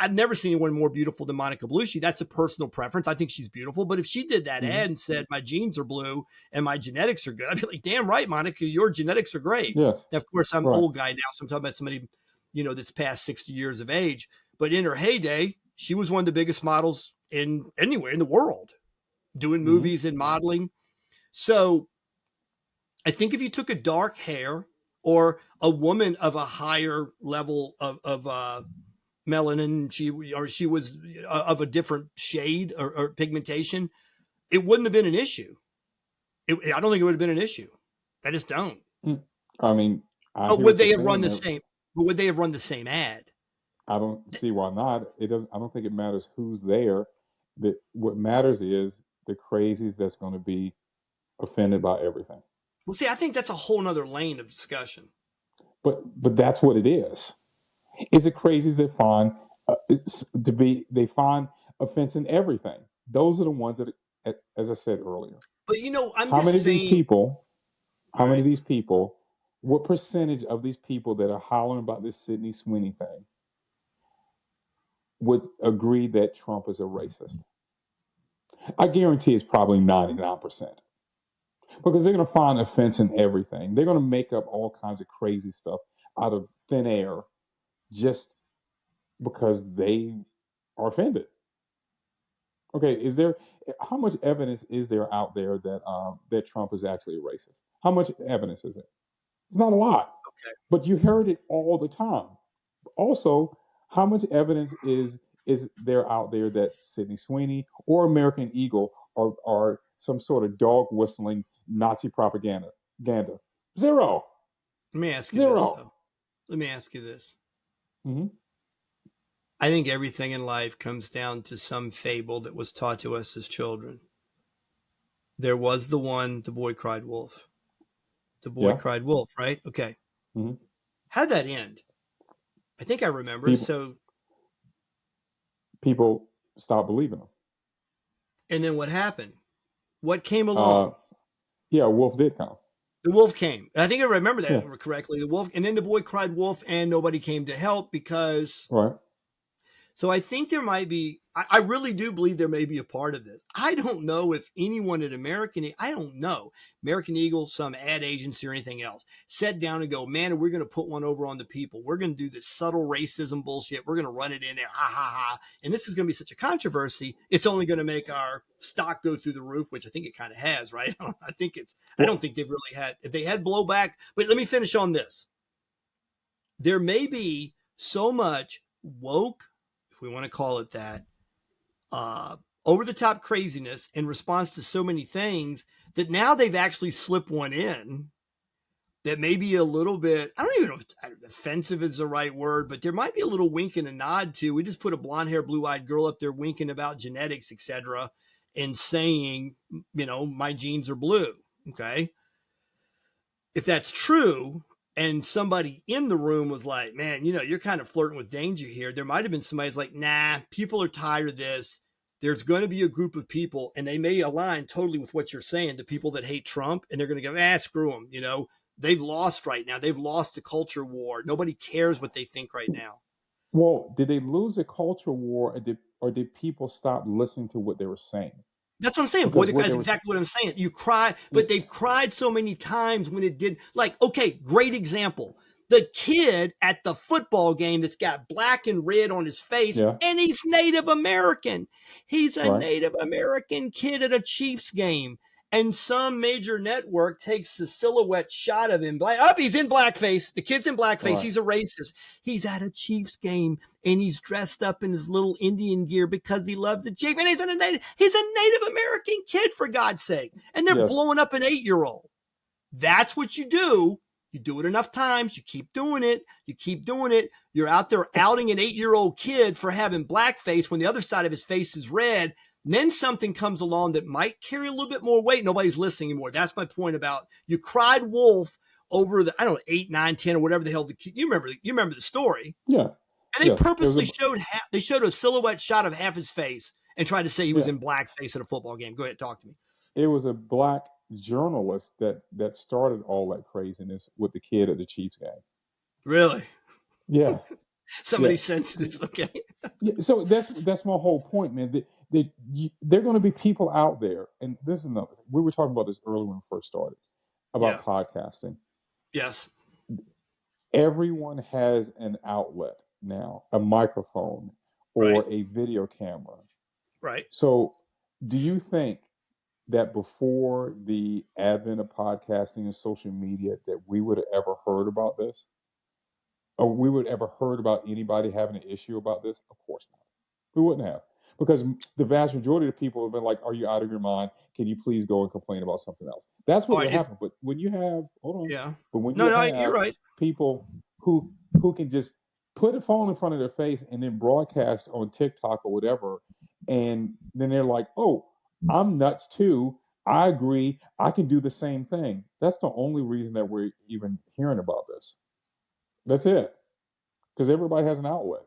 I've never seen anyone more beautiful than Monica Bellucci. That's a personal preference. I think she's beautiful. But if she did that ad and said, my genes are blue and my genetics are good, I'd be like, damn right, Monica, your genetics are great. Yes. Now, of course, I'm an old guy now, so I'm talking about somebody, that's past 60 years of age. But in her heyday, she was one of the biggest models anywhere in the world. doing movies and modeling. So I think if you took a dark hair or a woman of a higher level of melanin, she was of a different shade or pigmentation, it wouldn't have been an issue. I don't think it would have been an issue. I just don't. I mean, I But hear would what they you're have run saying. the same? But would they have run the same ad? I don't see why not. It doesn't. I don't think it matters who's there. What matters is the crazies that's going to be offended by everything. Well, see, I think that's a whole nother lane of discussion. But that's what it is. Is it crazies that find they find offense in everything? Those are the ones that, as I said earlier. But I'm How just many saying. Of these people? How All many of right. these people? What percentage of these people that are hollering about this Sydney Sweeney thing would agree that Trump is a racist? I guarantee it's probably 99%. Because they're going to find offense in everything. They're going to make up all kinds of crazy stuff out of thin air just because they are offended. Okay, how much evidence is there out there that Trump is actually a racist? How much evidence is there? It's not a lot. Okay. But you heard it all the time. Also, how much evidence is there out there that Sydney Sweeney or American Eagle are some sort of dog whistling Nazi propaganda? Zero. Let me ask you this, Zero. though. Let me ask you this. Mm-hmm. I think everything in life comes down to some fable that was taught to us as children. There was the boy cried wolf. The boy cried wolf, right? Okay. Mm-hmm. How'd that end? I think I remember. People stopped believing them. And then what happened? What came along? Wolf did come. The wolf came. I think I remember that correctly. The wolf, and then the boy cried wolf, and nobody came to help because. Right. So I think there might be. I really do believe there may be a part of this. I don't know if anyone at American Eagle, some ad agency or anything else, sat down and go, man, we're going to put one over on the people. We're going to do this subtle racism bullshit. We're going to run it in there. Ha, ha, ha. And this is going to be such a controversy. It's only going to make our stock go through the roof, which I think it kind of has, right? I don't think they've really had, if they had blowback, but let me finish on this. There may be so much woke, if we want to call it that, over the top craziness in response to so many things that now they've actually slipped one in that may be a little bit, I don't even know if offensive is the right word, but there might be a little wink and a nod to, we just put a blonde hair, blue eyed girl up there winking about genetics, etc., and saying, my genes are blue. Okay. If that's true, and somebody in the room was like, man, you're kind of flirting with danger here. There might have been somebody who's like, nah, people are tired of this. There's going to be a group of people, and they may align totally with what you're saying, the people that hate Trump, and they're going to go, screw them. They've lost right now. They've lost the culture war. Nobody cares what they think right now. Well, did they lose a culture war, or did people stop listening to what they were saying? That's what I'm saying. Boy, that's exactly what I'm saying. You cry, but they've cried so many times when it did. Like, okay, great example. The kid at the football game that's got black and red on his face, and he's Native American. He's a Native American kid at a Chiefs game. And some major network takes the silhouette shot of him. He's in blackface. The kid's in blackface. Right. He's a racist. He's at a Chiefs game, and he's dressed up in his little Indian gear because he loves the Chiefs. And he's a Native American kid, for God's sake. And they're blowing up an 8-year-old. That's what you do. You do it enough times. You keep doing it. You're out there outing an 8-year-old kid for having blackface when the other side of his face is red. And then something comes along that might carry a little bit more weight. Nobody's listening anymore. That's my point about you cried wolf over the, 8, 9, 10 or whatever the hell you remember the story. Yeah. And they purposely showed a silhouette shot of half his face and tried to say he was in blackface at a football game. Go ahead, talk to me. It was a black journalist that started all that craziness with the kid at the Chiefs game. Really? Yeah. Somebody sensitive. Okay. So that's my whole point, man. There are going to be people out there, and this is another. We were talking about this earlier when we first started about podcasting. Yes. Everyone has an outlet now, a microphone or a video camera. Right. So, do you think that before the advent of podcasting and social media that we would have ever heard about this? Or we would ever heard about anybody having an issue about this? Of course not. We wouldn't have. Because the vast majority of people have been like, are you out of your mind? Can you please go and complain about something else? That's what All would right, if happen. But when you have, hold on, yeah, but when no, you no, you're have right. people who can just put a phone in front of their face and then broadcast on TikTok or whatever, and then they're like, oh, I'm nuts too. I agree. I can do the same thing. That's the only reason that we're even hearing about this. That's it. Because everybody has an outlet.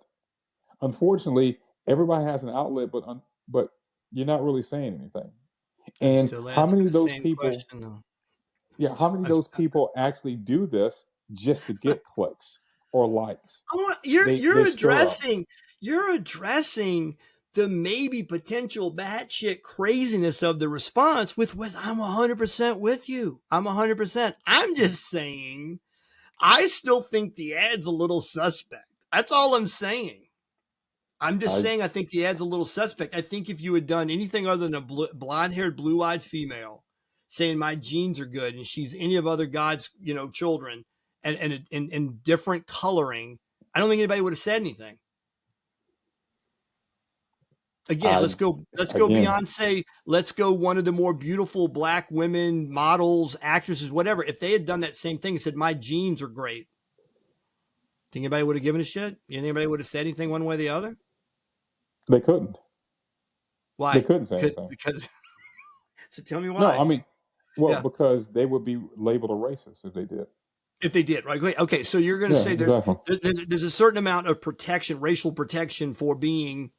Unfortunately, everybody has an outlet, but you're not really saying anything. I'm And still how asking many the of those same people? question though. Yeah, how many of those people actually do this just to get clicks or likes? They stir up. You're addressing the maybe potential batshit craziness of the response with I'm 100% with you. I'm 100%. I'm just saying I still think the ad's a little suspect. That's all I'm saying. I'm just I saying I think the ad's a little suspect. I think if you had done anything other than a blonde-haired, blue-eyed female saying my genes are good and she's any of other God's, children and different coloring, I don't think anybody would have said anything. Again, I let's go again, Beyonce. Let's go one of the more beautiful black women, models, actresses, whatever. If they had done that same thing and said, my genes are great, think anybody would have given a shit? You think anybody would have said anything one way or the other? they couldn't. They Why? couldn't say anything. Because so tell me No, I why. mean, well, Yeah. because they would be labeled a racist if they did. If they did, right? Okay, so you're going to Yeah, say exactly. there's a certain amount of protection, racial protection for being.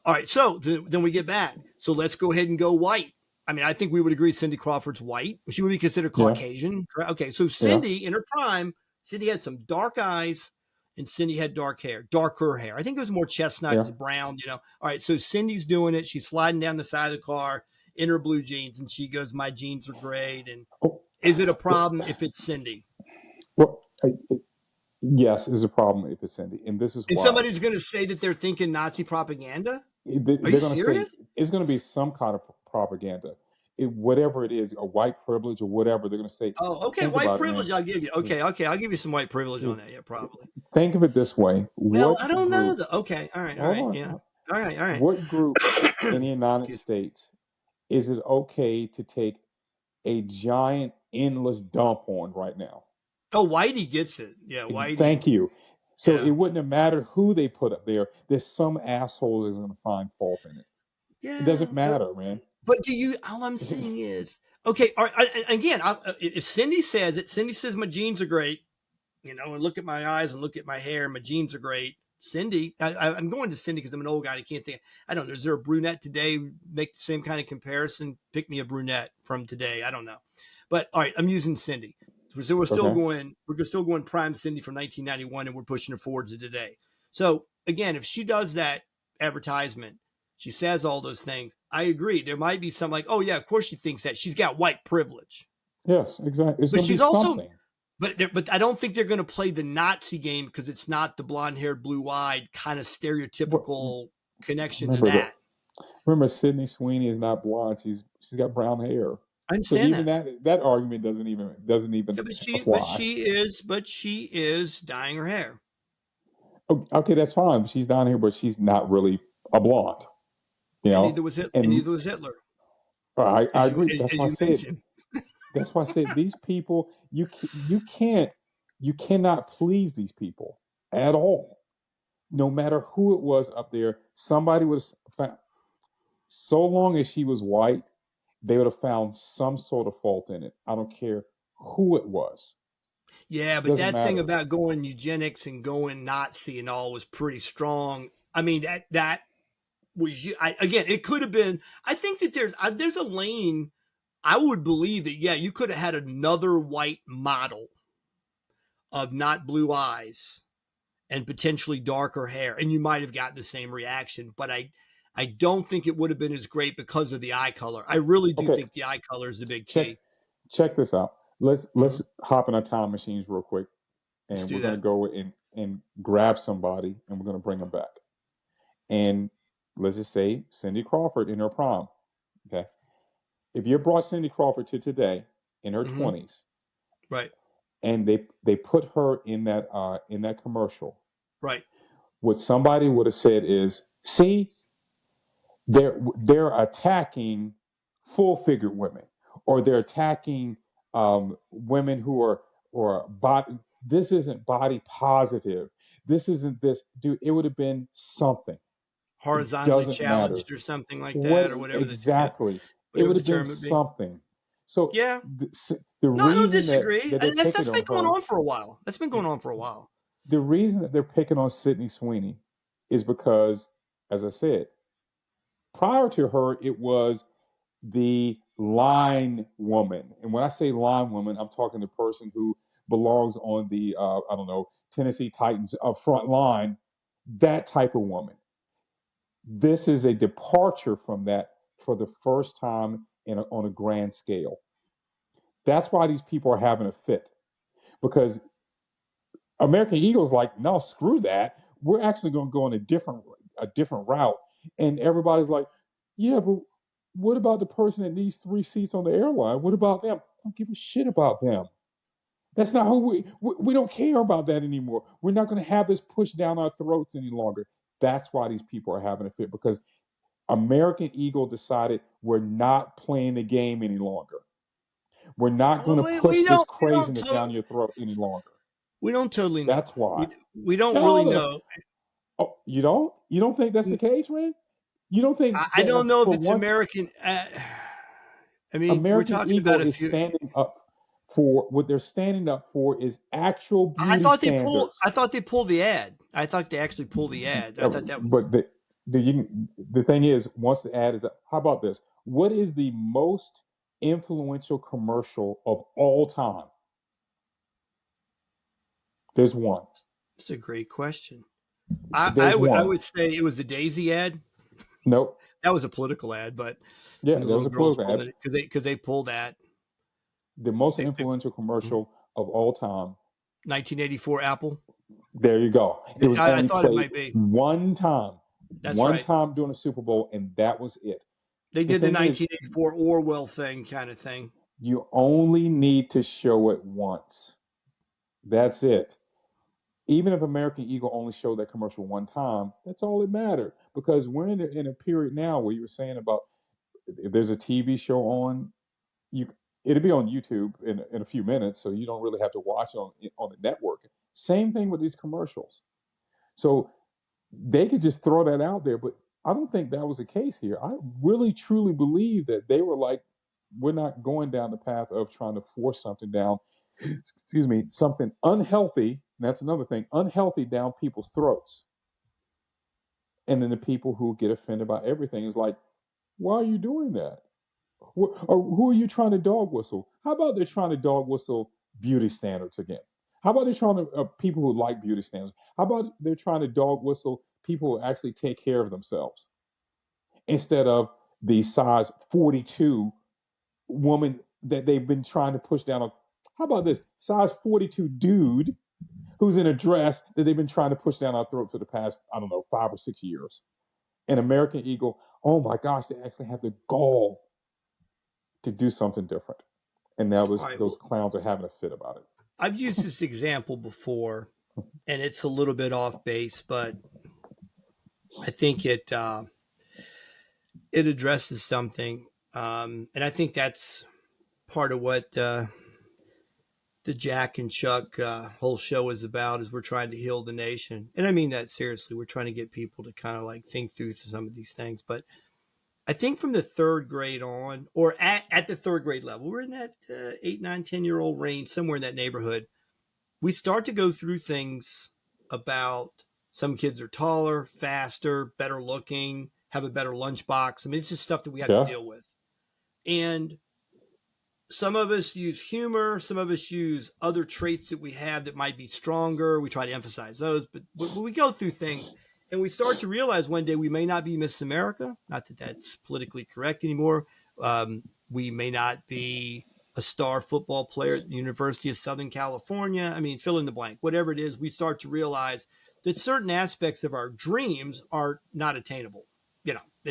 All right, so then we get back. So let's go ahead and go white. I mean, I think we would agree Cindy Crawford's white. She would be considered Yeah, Caucasian. Okay, so yeah, Cindy in her prime, Cindy had some dark eyes and Cindy had darker hair. I think it was more chestnut yeah. to brown, All right, so Cindy's doing it. She's sliding down the side of the car in her blue jeans and she goes, my jeans are great. And Oh, is it a problem if it's Cindy? well, yes, is a problem if it's Cindy, and this is And why. somebody's going to say that they're thinking Nazi propaganda? Are you They're going to say serious? it's going to be some kind of propaganda. Whatever it is, a white privilege or whatever, they're going to say, Oh, okay. think White about it, man. privilege, I'll give you. Okay. I'll give you some white privilege on that. Yeah, probably. Think of it this way. Well, What I don't know group, though. Okay. All right. All hold right. on, Yeah. All right. what group in the United Excuse me. States is it okay to take a giant, endless dump on right now? Oh, Whitey gets it. Yeah, Whitey. Thank you. So it Yeah. wouldn't have mattered who they put up there. There's some asshole that's going to find fault in it. It doesn't Yeah. matter, man. But all I'm saying is, okay. All right, again, if Cindy says it, Cindy says my jeans are great, and look at my eyes and look at my hair. My jeans are great. Cindy, I'm going to Cindy because I'm an old guy. I can't think. I don't know. Is there a brunette today? Make the same kind of comparison. Pick me a brunette from today. I don't know. But all right, I'm using Cindy. So we're still Okay. going. We're still going prime Cindy from 1991, and we're pushing her forward to today. So again, if she does that advertisement, she says all those things. I agree. There might be some like, oh yeah, of course she thinks that she's got white privilege. Yes, exactly. It's But going to be she's also, something. but I don't think they're going to play the Nazi game because it's not the blonde-haired, blue-eyed kind of stereotypical connection to that. Remember, Sydney Sweeney is not blonde. She's got brown hair. I understand so even that argument doesn't even Yeah, apply. but she is dyeing her hair. Okay, that's fine. She's down here, but she's not really a blonde. And neither was Hitler. I agree. As you mentioned. That's why I said these people. You cannot please these people at all. No matter who it was up there, somebody would have found. So long as she was white, they would have found some sort of fault in it. I don't care who it was. Yeah, but that thing about going eugenics and going Nazi and all was pretty strong. I mean, that was again, it could have been. I think that there's a lane. I would believe that you could have had another white model of not blue eyes and potentially darker hair, and you might have gotten the same reaction. But I don't think it would have been as great because of the eye color. I really do think the eye color is the big key. Check this out. Let's hop in our time machines real quick, and we're going to go and grab somebody, and we're going to bring them back. And let's just say Cindy Crawford in her prom. Okay. if you brought Cindy Crawford to today in her Mm-hmm. 20s, Right. and they put her in that commercial, Right. what somebody would have said is, see, they're attacking full-figured women, or they're attacking women who are body. This isn't body positive. This isn't this, dude. It would have been something. It Horizontally doesn't matter challenged or something like what that, or whatever exactly. It whatever would the have been term would be. something. So Yeah. the No, I don't reason disagree. that they're And that's picking been on going her, on for a while. That's been going on for a while. the reason that they're picking on Sydney Sweeney is because, as I said, prior to her, it was the line woman. And when I say line woman, I'm talking the person who belongs on the, I don't know, Tennessee Titans front line, that type of woman. This is a departure from that for the first time on a grand scale. That's why these people are having a fit, because American Eagle's like, no, screw that. We're actually going to go in a different route. And everybody's like, yeah, but what about the person that needs 3 seats on the airline? What about them? I don't give a shit about them. That's not who we don't care about that anymore. We're not going to have this pushed down our throats any longer. That's why these people are having a fit, because American Eagle decided we're not playing the game any longer. We're not going to push this craziness down your throat any longer. We don't totally know. That's why. We don't really know. Oh, you don't? You don't think that's the case, man? You don't think? I don't know if it's American. I mean, American we're talking Eagle about is standing up for what they're standing up for is actual beauty standards. I thought they pulled the ad. I thought they actually pulled the ad. I thought that. But the thing is, once the ad is up, how about this? What is the most influential commercial of all time? There's one. It's a great question. I would say it was the Daisy ad. Nope. That was a political ad, but yeah, that was a political ad because they pulled that. The most influential commercial of all time. 1984 Apple. There you go. It was I only thought played it might be one time. That's one right. time during the Super Bowl, and that was it. They did the 1984 Orwell thing kind of thing. You only need to show it once. That's it. Even if American Eagle only showed that commercial one time, that's all that mattered. Because we're in a period now where you were saying about if there's a TV show on, it'll be on YouTube in a few minutes, so you don't really have to watch it on the network. Same thing with these commercials. So they could just throw that out there, but I don't think that was the case here. I really, truly believe that they were like, we're not going down the path of trying to force something down, something unhealthy. That's another thing, unhealthy down people's throats. And then the people who get offended by everything is like, why are you doing that? Or who are you trying to dog whistle? How about they're trying to dog whistle beauty standards again? How about they're trying to people who like beauty standards? How about they're trying to dog whistle people who actually take care of themselves instead of the size 42 woman that they've been trying to push down? How about this size 42 dude who's in a dress that they've been trying to push down our throat for the past, 5 or 6 years? And American Eagle, oh my gosh, they actually have the gall to do something different. And now those clowns are having a fit about it. I've used this example before, and it's a little bit off base, but I think it addresses something, and I think that's part of what the Jack and Chuck whole show is about. Is we're trying to heal the nation, and I mean that seriously. We're trying to get people to kind of like think through some of these things, but I think from the 3rd grade on, or at the 3rd grade level, we're in that 8, 9, 10-year-old range, somewhere in that neighborhood. We start to go through things about some kids are taller, faster, better looking, have a better lunchbox. I mean, it's just stuff that we have to deal with. And some of us use humor. Some of us use other traits that we have that might be stronger. We try to emphasize those. But we go through things, and we start to realize one day we may not be Miss America. Not that that's politically correct anymore. We may not be a star football player at the University of Southern California. I mean, fill in the blank. Whatever it is, we start to realize that certain aspects of our dreams are not attainable.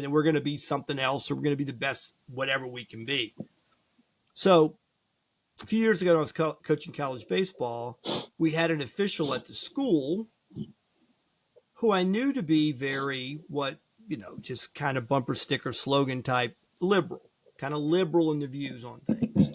and we're going to be something else, or we're going to be the best, whatever we can be. So a few years ago, when I was coaching college baseball, we had an official at the school who I knew to be very, just kind of bumper sticker slogan type liberal, kind of liberal in the views on things.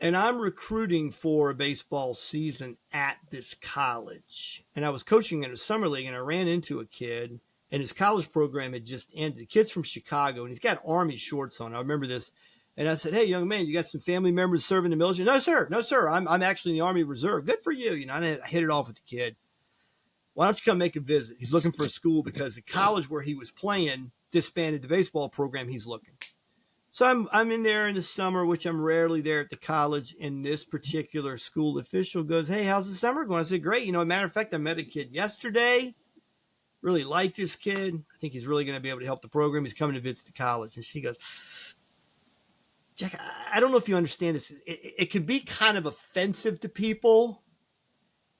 And I'm recruiting for a baseball season at this college. And I was coaching in a summer league, and I ran into a kid, and his college program had just ended. The kid's from Chicago, and he's got Army shorts on. I remember this. And I said, "Hey, young man, you got some family members serving in the military?" "No, sir. No, sir. I'm actually in the Army Reserve." "Good for you." And I hit it off with the kid. "Why don't you come make a visit?" He's looking for a school because the college where he was playing disbanded the baseball program. He's looking. So I'm in there in the summer, which I'm rarely there at the college, and this particular school official goes, "Hey, how's the summer going?" I said, "Great. Matter of fact, I met a kid yesterday. Really like this kid. I think he's really going to be able to help the program. He's coming to visit the college." And she goes, "Jack, I don't know if you understand this. It can be kind of offensive to people."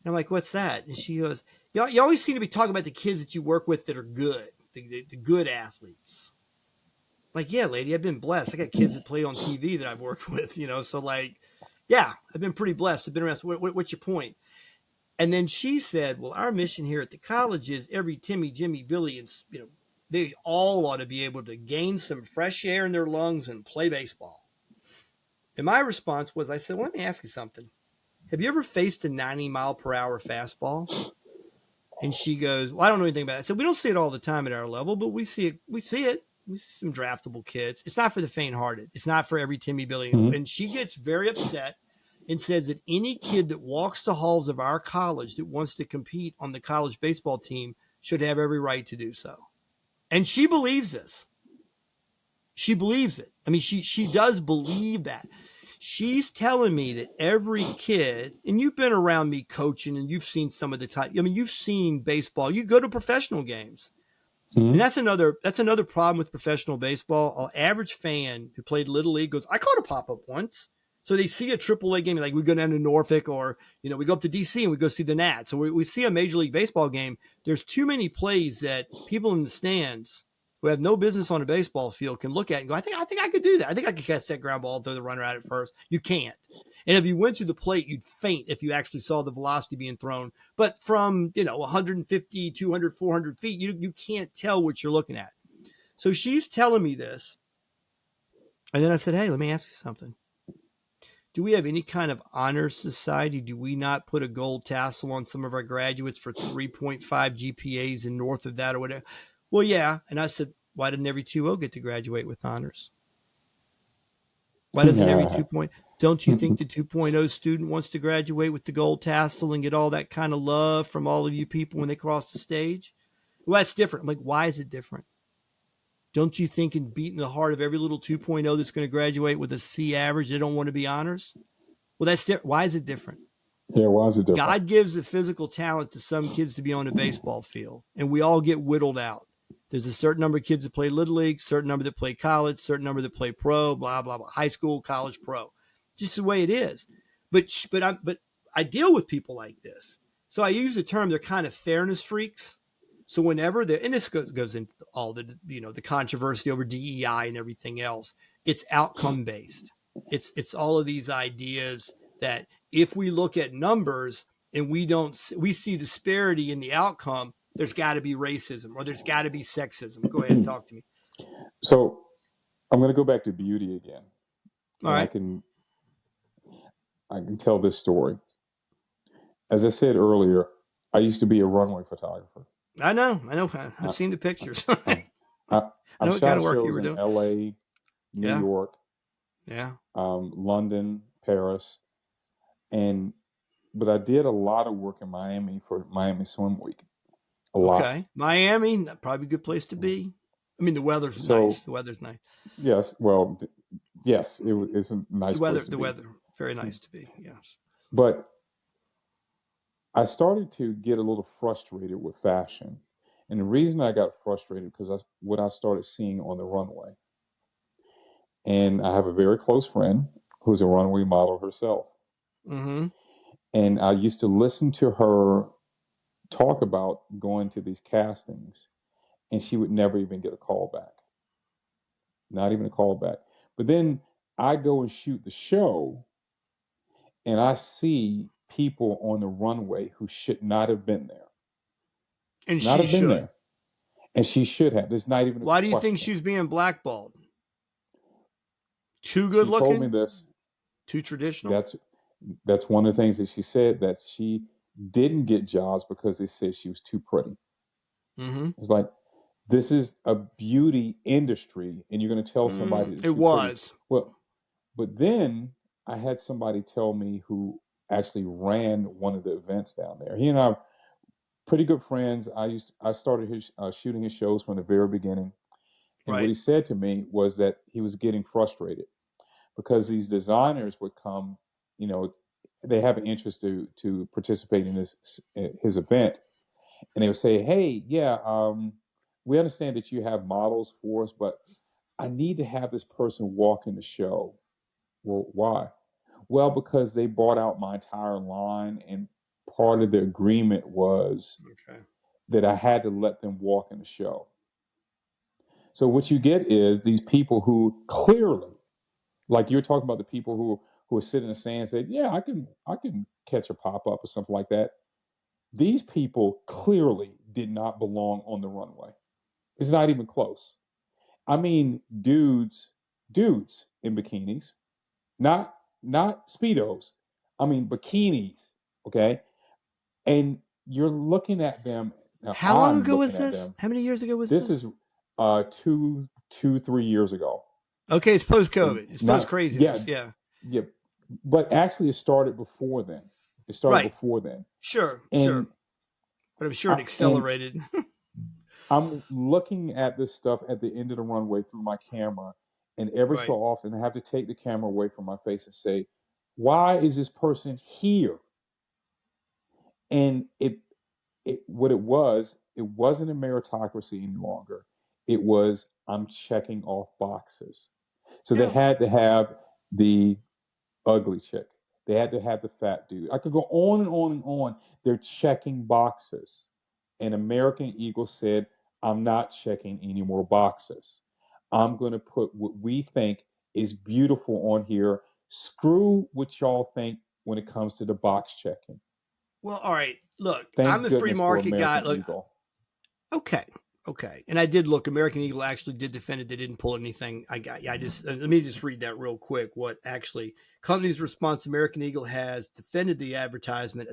And I'm like, "What's that?" And she goes, you always seem to be talking about the kids that you work with that are good, the good athletes." Like, "Yeah, lady, I've been blessed. I got kids that play on TV that I've worked with, so like, yeah, I've been pretty blessed. I've been around. So what's your point?" And then she said, "Well, our mission here at the college is every Timmy, Jimmy, Billy, and, they all ought to be able to gain some fresh air in their lungs and play baseball." And my response was, I said, "Well, let me ask you something. Have you ever faced a 90-mile-per-hour fastball?" And she goes, "Well, I don't know anything about it." I said, "We don't see it all the time at our level, but we see it. We see some draftable kids. It's not for the faint-hearted. It's not for every Timmy, Billy." Mm-hmm. And she gets very upset and says that any kid that walks the halls of our college that wants to compete on the college baseball team should have every right to do so. And she believes this. She believes it. I mean, she does believe that. She's telling me that every kid, and you've been around me coaching, and you've seen some of the type. I mean, you've seen baseball. You go to professional games, and that's another problem with professional baseball. An average fan who played Little League goes, "I caught a pop up once." So they see a AAA game, like we go down to Norfolk, or we go up to DC and we go see the Nats. So we see a Major League Baseball game. There's too many plays that people in the stands who have no business on a baseball field can look at and go, I think I could do that. I think I could catch that ground ball and throw the runner out at first." You can't. And if you went to the plate, you'd faint if you actually saw the velocity being thrown. But from, 150, 200, 400 feet, you can't tell what you're looking at. So she's telling me this. And then I said, "Hey, let me ask you something. Do we have any kind of honor society? Do we not put a gold tassel on some of our graduates for 3.5 GPAs and north of that or whatever?" "Well, yeah." And I said, "Why didn't every 2.0 get to graduate with honors? Why doesn't every 2.0? Don't you think the 2.0 student wants to graduate with the gold tassel and get all that kind of love from all of you people when they cross the stage?" "Well, that's different." I'm like, "Why is it different? Don't you think in beating the heart of every little 2.0 that's going to graduate with a C average, they don't want to be honors?" Well, that's different. Why is it different? Yeah, why is it different? God gives a physical talent to some kids to be on a baseball field, and we all get whittled out. There's a certain number of kids that play Little League, certain number that play college, certain number that play pro, blah, blah, blah, high school, college, pro. Just the way it is. But I deal with people like this. So I use the term, they're kind of fairness freaks. So whenever and this goes into all the, the controversy over DEI and everything else, it's outcome based. It's all of these ideas that if we look at numbers and we see disparity in the outcome, there's got to be racism or there's got to be sexism. Go ahead and talk to me. So I'm going to go back to beauty again. All right. I can tell this story. As I said earlier, I used to be a runway photographer. I know. I've seen the pictures. I know what kind of work you were doing. LA, New York, London, Paris, but I did a lot of work in Miami for Miami Swim Week. A lot. Okay, Miami, probably a good place to be. I mean, the weather's nice. The weather's nice. Yes, well, yes, it's a nice place to be. Weather, very nice to be. Yes, but I started to get a little frustrated with fashion. And the reason I got frustrated because what I started seeing on the runway. And I have a very close friend who's a runway model herself. Mm-hmm. And I used to listen to her talk about going to these castings and she would never even get a call back. Not even a call back. But then I go and shoot the show, and I see people on the runway who should not have been there. And not she have been should. there. And she should have. There's not even a Why do you question. think she's being blackballed? Too good She looking? told me this. Too traditional? That's one of the things that she said, that she didn't get jobs because they said she was too pretty. Mm-hmm. It's like, this is a beauty industry, and you're going to tell somebody that it was. Pretty. Well, but then I had somebody tell me who actually ran one of the events down there. He and I are pretty good friends. I started shooting his shows from the very beginning. And what he said to me was that he was getting frustrated because these designers would come, they have an interest to participate in his event. And they would say, hey, yeah, we understand that you have models for us, but I need to have this person walk in the show. Well, why? Well, because they bought out my entire line, and part of the agreement was that I had to let them walk in the show. So what you get is these people who clearly, like you're talking about, the people who are sitting in the sand and say, yeah, I can catch a pop-up or something like that. These people clearly did not belong on the runway. It's not even close. I mean, dudes in bikinis, not Speedos. I mean, bikinis, okay? And you're looking at them. How long ago was this? How many years ago was this? This is 3 years ago. Okay, it's post-COVID. It's post-craziness. Yeah. But actually, it started before then. Before then. Sure. But I'm sure it accelerated. I'm looking at this stuff at the end of the runway through my camera, and every so often I have to take the camera away from my face and say, why is this person here? And what it wasn't a meritocracy any longer. It was, I'm checking off boxes. So they had to have the ugly chick. They had to have the fat dude. I could go on and on and on. They're checking boxes. And American Eagle said, I'm not checking any more boxes. I'm going to put what we think is beautiful on here. Screw what y'all think when it comes to the box checking. Well, all right. Look, I'm a free market guy. Look, okay. And I did look. American Eagle actually did defend it. They didn't pull anything. Let me just read that real quick. What actually company's response? American Eagle has defended the advertisement,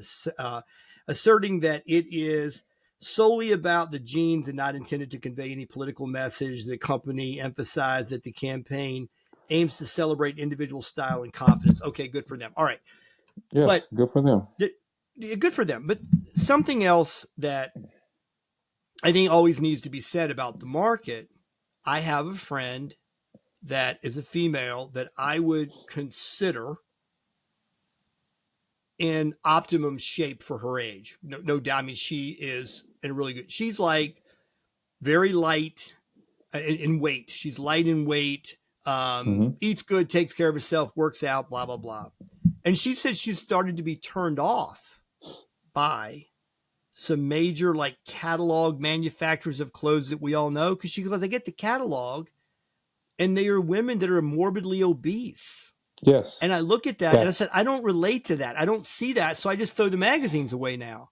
asserting that it is solely about the jeans and not intended to convey any political message. The company emphasized that the campaign aims to celebrate individual style and confidence. Okay, good for them. All right. Yes, good for them. Good for them. But something else that I think always needs to be said about the market, I have a friend that is a female that I would consider in optimum shape for her age. No doubt. I mean, she is in really good. She's like very light in weight. She's light in weight, eats good, takes care of herself, works out, blah, blah, blah. And she said she's started to be turned off by some major like catalog manufacturers of clothes that we all know. Because she goes, I get the catalog and they are women that are morbidly obese. Yes. And I look at that and I said, I don't relate to that. I don't see that. So I just throw the magazines away now.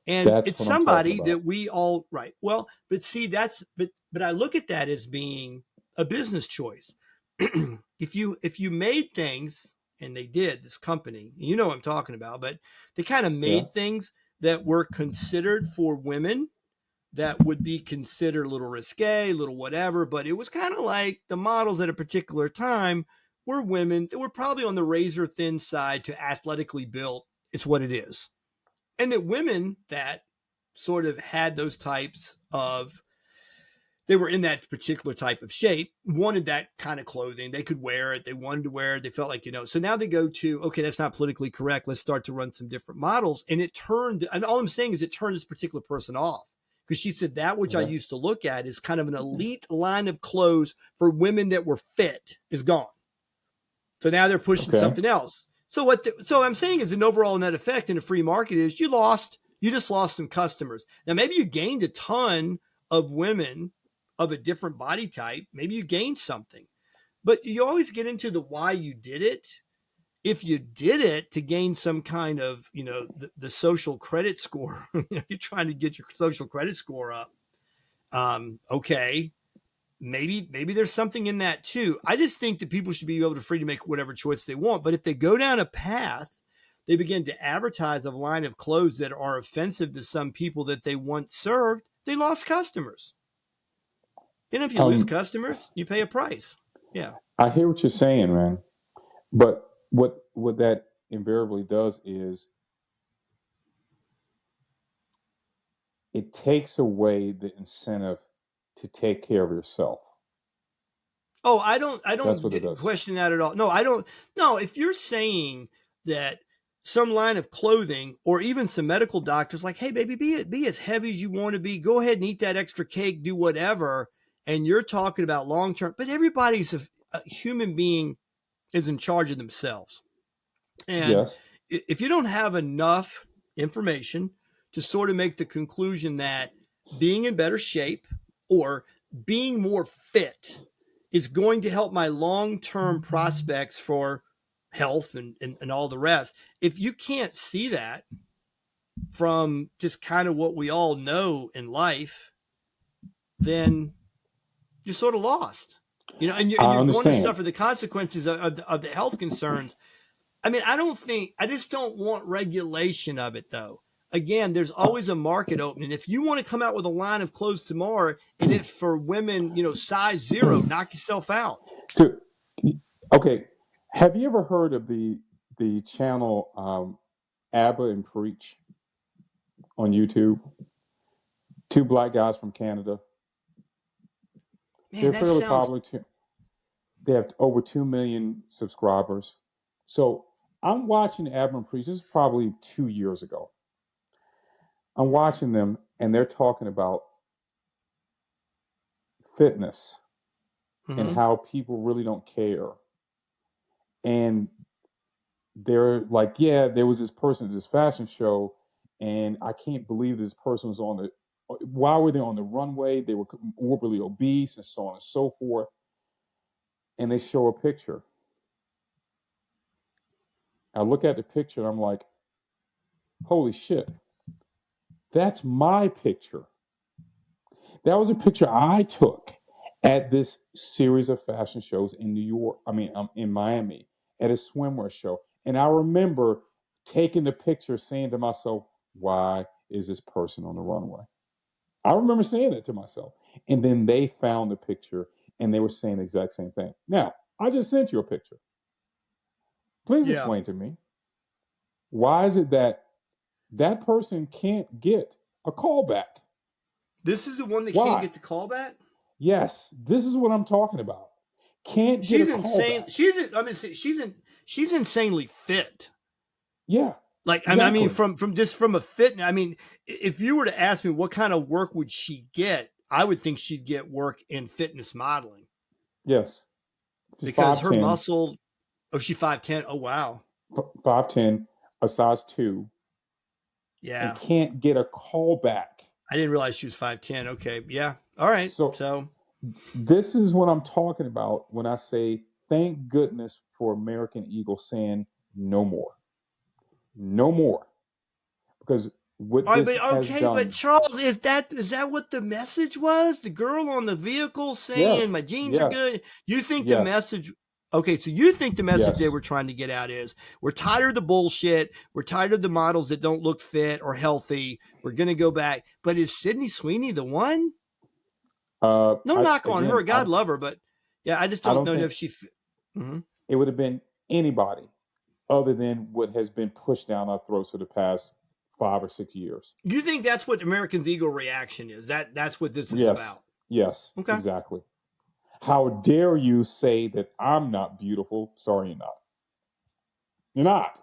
And it's somebody that we all, right. Well, but see, but I look at that as being a business choice. If you made things, and they did, this company, you know what I'm talking about, but they kind of made things that were considered for women that would be considered a little risque, a little whatever, but it was kind of like the models at a particular time were women that were probably on the razor thin side to athletically built. It's what it is. And that women that sort of had those types of, they were in that particular type of shape, wanted that kind of clothing. They could wear it. They wanted to wear it. They felt like, so now they go to, okay, that's not politically correct. Let's start to run some different models. And all I'm saying is it turned this particular person off. Because she said that which I used to look at is kind of an elite line of clothes for women that were fit is gone. So now they're pushing something else. So so I'm saying is an overall net effect in a free market is you just lost some customers. Now maybe you gained a ton of women of a different body type, maybe you gained something. But you always get into the why you did it. If you did it to gain some kind of, the social credit score, you're trying to get your social credit score up. Okay, maybe there's something in that too. I just think that people should be able to free to make whatever choice they want. But if they go down a path, they begin to advertise a line of clothes that are offensive to some people that they once served, they lost customers. And if you lose customers, you pay a price. Yeah. I hear what you're saying, man. But what that invariably does is it takes away the incentive to take care of yourself. Oh, I don't question that at all. No, I don't. No, if you're saying that some line of clothing or even some medical doctors like, hey, baby, be as heavy as you want to be. Go ahead and eat that extra cake, do whatever. And you're talking about long-term, but everybody's a human being is in charge of themselves. And Yes. if you don't have enough information to sort of make the conclusion that being in better shape or being more fit is going to help my long-term prospects for health and all the rest, if you can't see that from just kind of what we all know in life, then you're sort of lost, and you're going to suffer the consequences of the health concerns. I mean, I just don't want regulation of it though. Again, there's always a market opening. If you want to come out with a line of clothes tomorrow and it's for women, size 0, knock yourself out. Okay. Have you ever heard of the channel Abba and Preach on YouTube? 2 black guys from Canada. Man, they're fairly popular too. They have over 2 million subscribers. So I'm watching Abba and Preach. This is probably 2 years ago. I'm watching them, and they're talking about fitness and how people really don't care. And they're like, yeah, there was this person at this fashion show, and I can't believe this person was on the. Why were they on the runway? They were morbidly obese and so on and so forth. And they show a picture. I look at the picture, and I'm like, holy shit, that's my picture. That was a picture I took at this series of fashion shows in New York. I mean, in Miami at a swimwear show. And I remember taking the picture saying to myself, why is this person on the runway? I remember saying that to myself. And then they found the picture and they were saying the exact same thing. Now, I just sent you a picture. Please explain to me, why is it that that person can't get a callback? This is the one that can't get the callback? Yes, this is what I'm talking about. Can't get a callback. She's insanely fit. Yeah. Like, exactly. I mean, from a fitness, I mean, if you were to ask me what kind of work would she get, I would think she'd get work in fitness modeling. Yes. Because 5'10". Her muscle, she's 5'10". Oh, wow. 5'10", a size 2. Yeah. And can't get a callback. I didn't realize she was 5'10". Okay. Yeah. All right. So this is what I'm talking about when I say, thank goodness for American Eagle saying no more. No more. Because what this has done... But Charles, is that what the message was? The girl on the vehicle saying my jeans are good? You think the message... Okay, so you think the message they were trying to get out is, we're tired of the bullshit. We're tired of the models that don't look fit or healthy. We're going to go back. But is Sydney Sweeney the one? No knock on her. God love her. But yeah, I just don't know if she... It would have been anybody other than what has been pushed down our throats for the past 5 or 6 years. You think that's what American's Eagle reaction is? That's what this is about? Yes, okay. Exactly. How dare you say that I'm not beautiful? Sorry, you're not. You're not.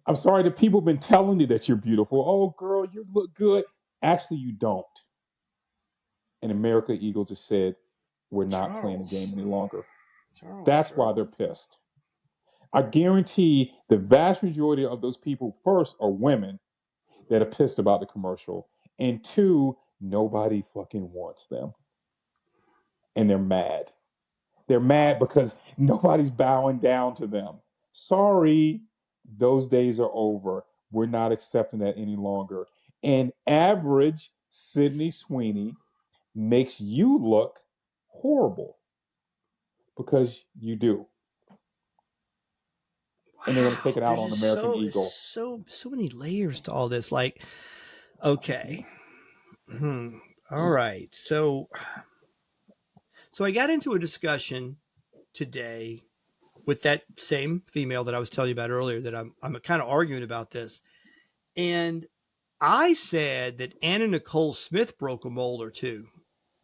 I'm sorry that people have been telling you that you're beautiful. Oh, girl, you look good. Actually, you don't. And American Eagle just said, we're not playing the game any longer. That's why they're pissed. I guarantee the vast majority of those people, first, are women that are pissed about the commercial. And 2, nobody fucking wants them. And they're mad. They're mad because nobody's bowing down to them. Sorry, those days are over. We're not accepting that any longer. And average Sydney Sweeney makes you look horrible because you do. And they're going to take it out on American Eagle. So many layers to all this. Like, okay. All right. So I got into a discussion today with that same female that I was telling you about earlier, that I'm kind of arguing about this. And I said that Anna Nicole Smith broke a mold or two.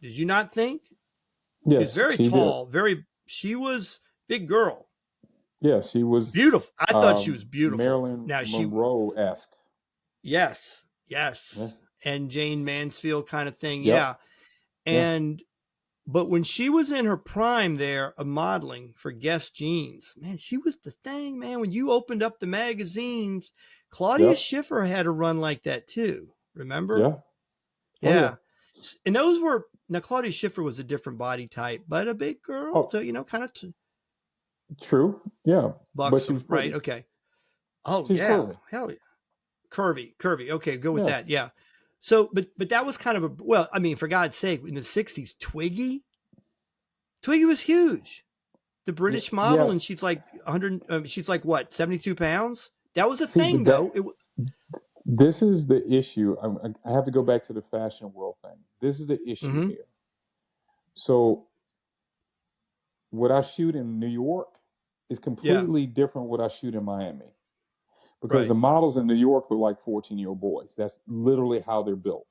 Did you not think? Yes, she's very tall, she was big girl. Yeah, she was beautiful. I thought she was beautiful. Marilyn Monroe-esque. Yes. Yeah. And Jane Mansfield kind of thing. Yep. Yeah. But when she was in her prime there of modeling for Guess Jeans, man, she was the thing, man. When you opened up the magazines, Claudia Schiffer had a run like that too. Remember? Yeah. Yeah. And those were, now Claudia Schiffer was a different body type, but a big girl. So, kind of. True. Yeah. Buxom, right? Okay. Oh, she's curvy. Hell yeah. Curvy. Okay, go with that. Yeah. So, but that was kind of for God's sake, in the 60s, Twiggy was huge. The British model, and she's like 100, she's like what, 72 pounds? That was a thing, though. This is the issue. I have to go back to the fashion world thing. This is the issue here. So, what I shoot in New York is completely different what I shoot in Miami. Because the models in New York look like 14-year-old boys. That's literally how they're built.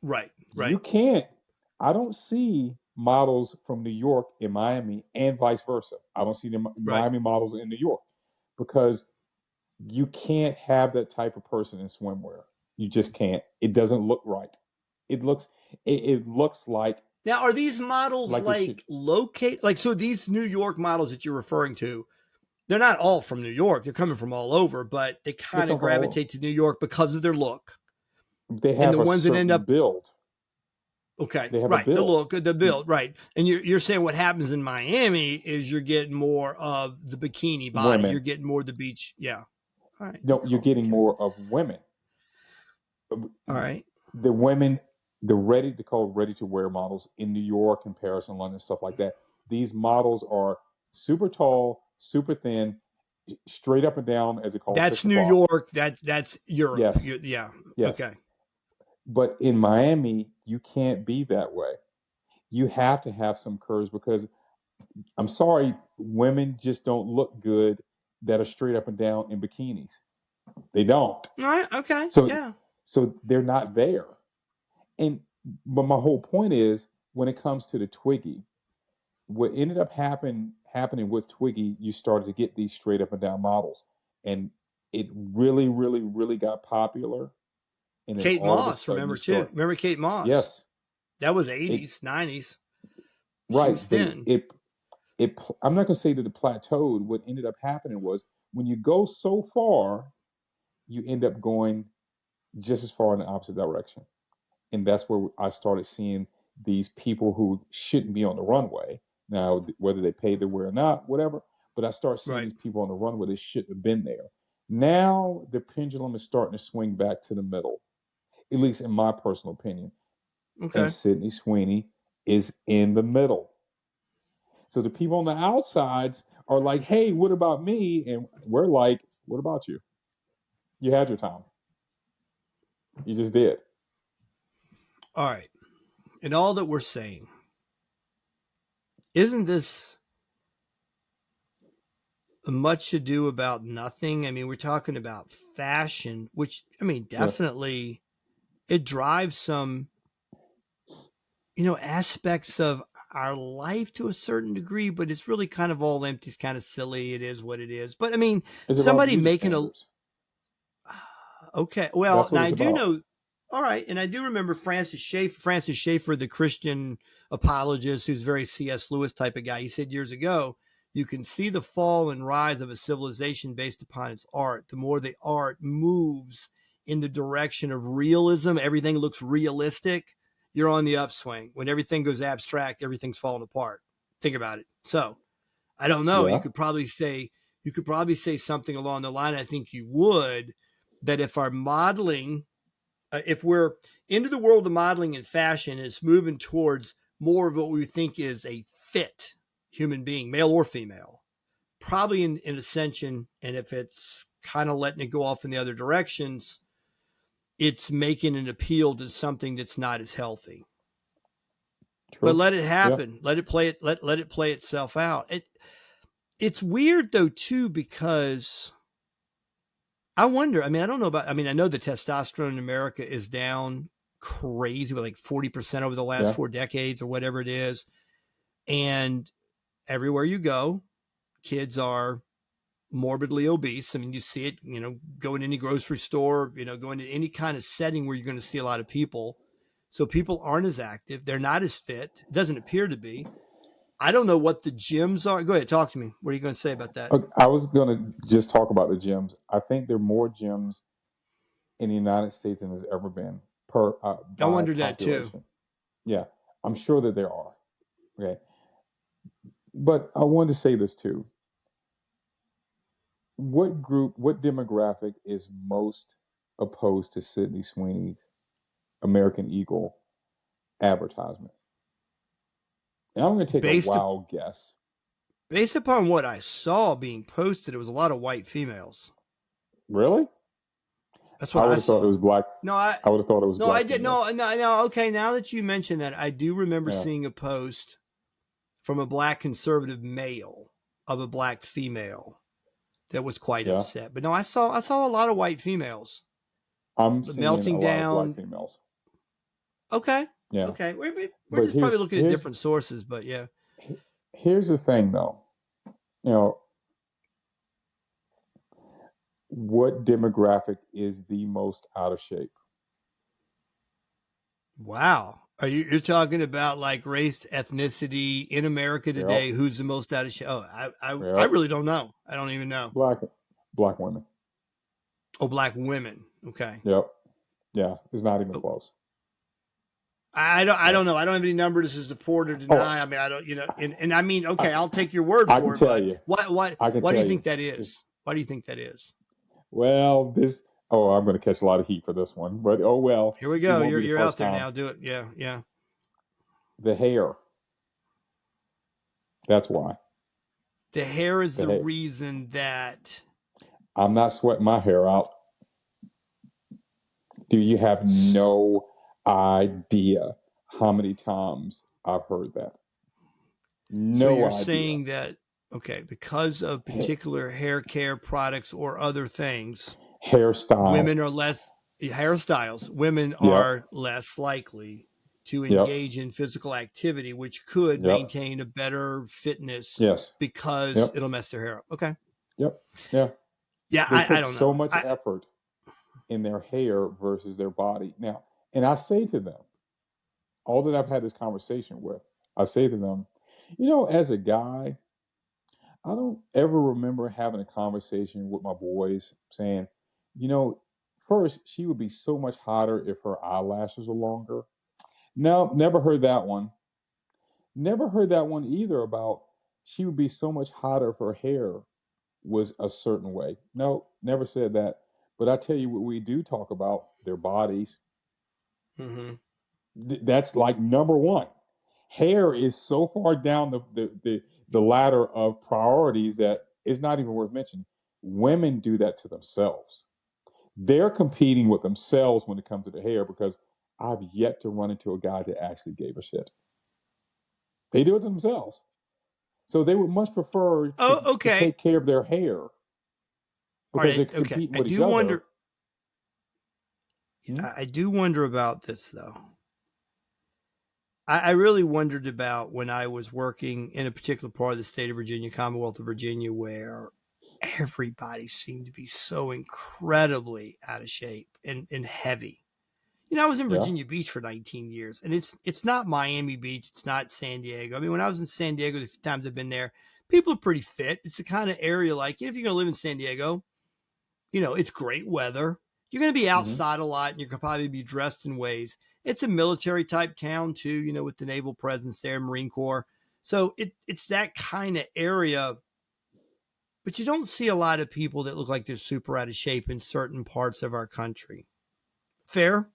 Right. I don't see models from New York in Miami and vice versa. I don't see the Miami models in New York because you can't have that type of person in swimwear. You just can't. It doesn't look right. It looks like. Now, are these models so these New York models that you're referring to, they're not all from New York. They're coming from all over, but they kind of gravitate to New York because of their look. They have the ones that end up build. Okay, they have right. A build. The look, the build, right. And you're saying what happens in Miami is you're getting more of the bikini body. Women. You're getting more of the beach. Yeah. All right. No, you're getting more of women. All right. The women, the ready to wear models in New York and Paris and London, stuff like that. These models are super tall, super thin, straight up and down, as it calls. That's New York. That's Europe. Yes. Yes. Okay. But in Miami, you can't be that way. You have to have some curves because, I'm sorry, women just don't look good that are straight up and down in bikinis. They don't. All right. Okay. So they're not there. But my whole point is, when it comes to the Twiggy, what ended up happening with Twiggy, you started to get these straight up and down models, and it really, really, really got popular. And Kate Moss, remember too? Remember Kate Moss? Yes, that was 80s, 90s. Right. I'm not going to say that it plateaued. What ended up happening was, when you go so far, you end up going just as far in the opposite direction. And that's where I started seeing these people who shouldn't be on the runway. Now, whether they pay their way or not, whatever, but I start seeing these people on the runway that shouldn't have been there. Now, the pendulum is starting to swing back to the middle, at least in my personal opinion. Okay. And Sydney Sweeney is in the middle. So the people on the outsides are like, hey, what about me? And we're like, what about you? You had your time. You just did. All right. And all that we're saying, isn't this much ado about nothing? I mean, we're talking about fashion, which, I mean, definitely it drives some, aspects of our life to a certain degree, but it's really kind of all empty. It's kind of silly. It is what it is. But I mean, somebody making okay. Well, now I do know. All right. And I do remember Francis Schaeffer, the Christian apologist, who's very C.S. Lewis type of guy. He said years ago, you can see the fall and rise of a civilization based upon its art. The more the art moves in the direction of realism, everything looks realistic. you're on the upswing. When everything goes abstract, everything's falling apart. Think about it. So I don't know. Yeah. You could probably say something along the line. I think you would, that if our modeling, if we're into the world of modeling and fashion, it's moving towards more of what we think is a fit human being, male or female, probably in ascension. And if it's kind of letting it go off in the other directions, it's making an appeal to something that's not as healthy. True. But let it happen. Yeah. Let it play it. Let it play itself out. It's weird though too, because I wonder. I mean, I don't know about. I mean, I know the testosterone in America is down crazy, with like 40% over the last 4 decades or whatever it is. And everywhere you go, kids are morbidly obese. I mean, you see it, go in any grocery store, go into any kind of setting where you're going to see a lot of people. So people aren't as active. They're not as fit. It doesn't appear to be. I don't know what the gyms are. Go ahead, talk to me. What are you going to say about that? Okay, I was going to just talk about the gyms. I think there are more gyms in the United States than there's ever been per. I wondered that too. Yeah, I'm sure that there are. Okay, but I wanted to say this too. What demographic is most opposed to Sydney Sweeney's American Eagle advertisement? And I'm going to take a wild guess. Based upon what I saw being posted, it was a lot of white females. Really? That's what I would have thought it was black. No, I would have thought it was no, black. I did no. Okay, now that you mention that, I do remember seeing a post from a black conservative male of a black female that was quite upset. But no, I saw a lot of white females. I'm seeing melting a lot down. of black females. Okay. Yeah. Okay. We're just probably looking at different sources, but yeah. Here's the thing, though. What demographic is the most out of shape? Wow. You're talking about like race, ethnicity in America today? Yep. Who's the most out of shape? Oh, I really don't know. I don't even know. Black women. Oh, black women. Okay. Yep. Yeah, it's not even close. I don't know. I don't have any numbers to support or deny. I mean, I don't. And I mean, okay, I'll take your word for it. I can tell you. What do you think that is? Why do you think that is? Well, I'm going to catch a lot of heat for this one, but oh well. Here we go. You're out there now. Do it. Yeah. The hair. That's why. The hair is the reason that. I'm not sweating my hair out. Do you have no idea how many times I've heard that? No idea. So you're saying that, okay, because of particular hair care products or other things, women are less likely to engage in physical activity, which could maintain a better fitness because it'll mess their hair up. Okay. Yep. Yeah. Yeah. I don't know. So much effort in their hair versus their body. Now, and I say to them, all that I've had this conversation with, I say to them, as a guy, I don't ever remember having a conversation with my boys saying, first, she would be so much hotter if her eyelashes were longer. No, never heard that one. Never heard that one either about she would be so much hotter if her hair was a certain way. No, never said that. But I tell you what we do talk about, their bodies. Mm-hmm. That's like number one. Hair is so far down the ladder of priorities that it's not even worth mentioning. Women do that to themselves. They're competing with themselves when it comes to the hair because I've yet to run into a guy that actually gave a shit. They do it to themselves. So they would much prefer to take care of their hair. Because they're competing with each other. I do wonder about this, though. I really wondered about when I was working in a particular part of the state of Virginia, Commonwealth of Virginia, where everybody seemed to be so incredibly out of shape and heavy. I was in Virginia Beach for 19 years, and it's not Miami Beach. It's not San Diego. I mean, when I was in San Diego, the few times I've been there, people are pretty fit. It's the kind of area like, if you're going to live in San Diego, it's great weather. You're going to be outside a lot, and you're going to probably be dressed in ways It's a military type town too, with the naval presence there, Marine Corps. So it's that kind of area. But you don't see a lot of people that look like they're super out of shape in certain parts of our country. Fair?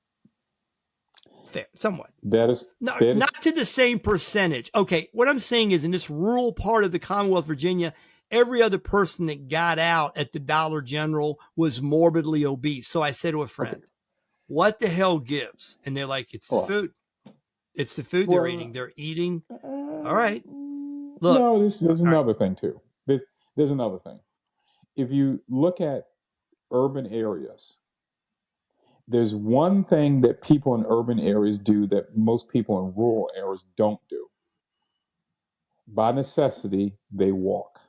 Fair, somewhat. That is not to the same percentage. Okay, what I'm saying is in this rural part of the Commonwealth of Virginia, every other person that got out at the Dollar General was morbidly obese. So I said to a friend, what the hell gives? And they're like, it's the food. It's the food they're eating. They're eating. All right. Look. No, there's another thing too. There's another thing. If you look at urban areas, there's one thing that people in urban areas do that most people in rural areas don't do. By necessity, they walk.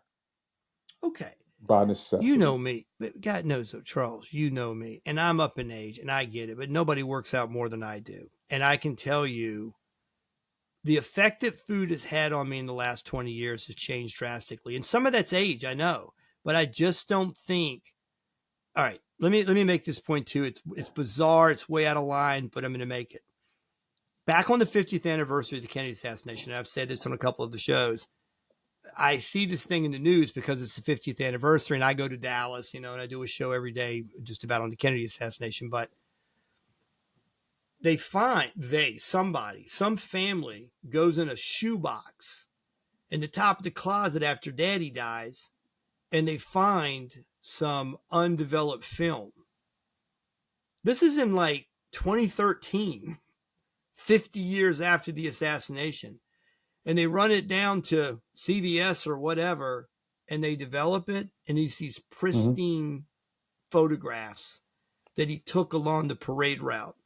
Okay. By necessity. You know me. God knows though, Charles, you know me. And I'm up in age and I get it, but nobody works out more than I do. And I can tell you the effect that food has had on me in the last 20 years has changed drastically. And some of that's age, I know. But I just don't think. All right, let me make this point too. It's bizarre, it's way out of line, but I'm going to make it. Back on the 50th anniversary of the Kennedy assassination, I've said this on a couple of the shows. I see this thing in the news because it's the 50th anniversary, and I go to Dallas, and I do a show every day just about on the Kennedy assassination. But they find some family goes in a shoebox in the top of the closet after Daddy dies, and they find some undeveloped film. This is in like 2013, 50 years after the assassination. And they run it down to CVS or whatever, and they develop it. And it's these pristine photographs that he took along the parade route.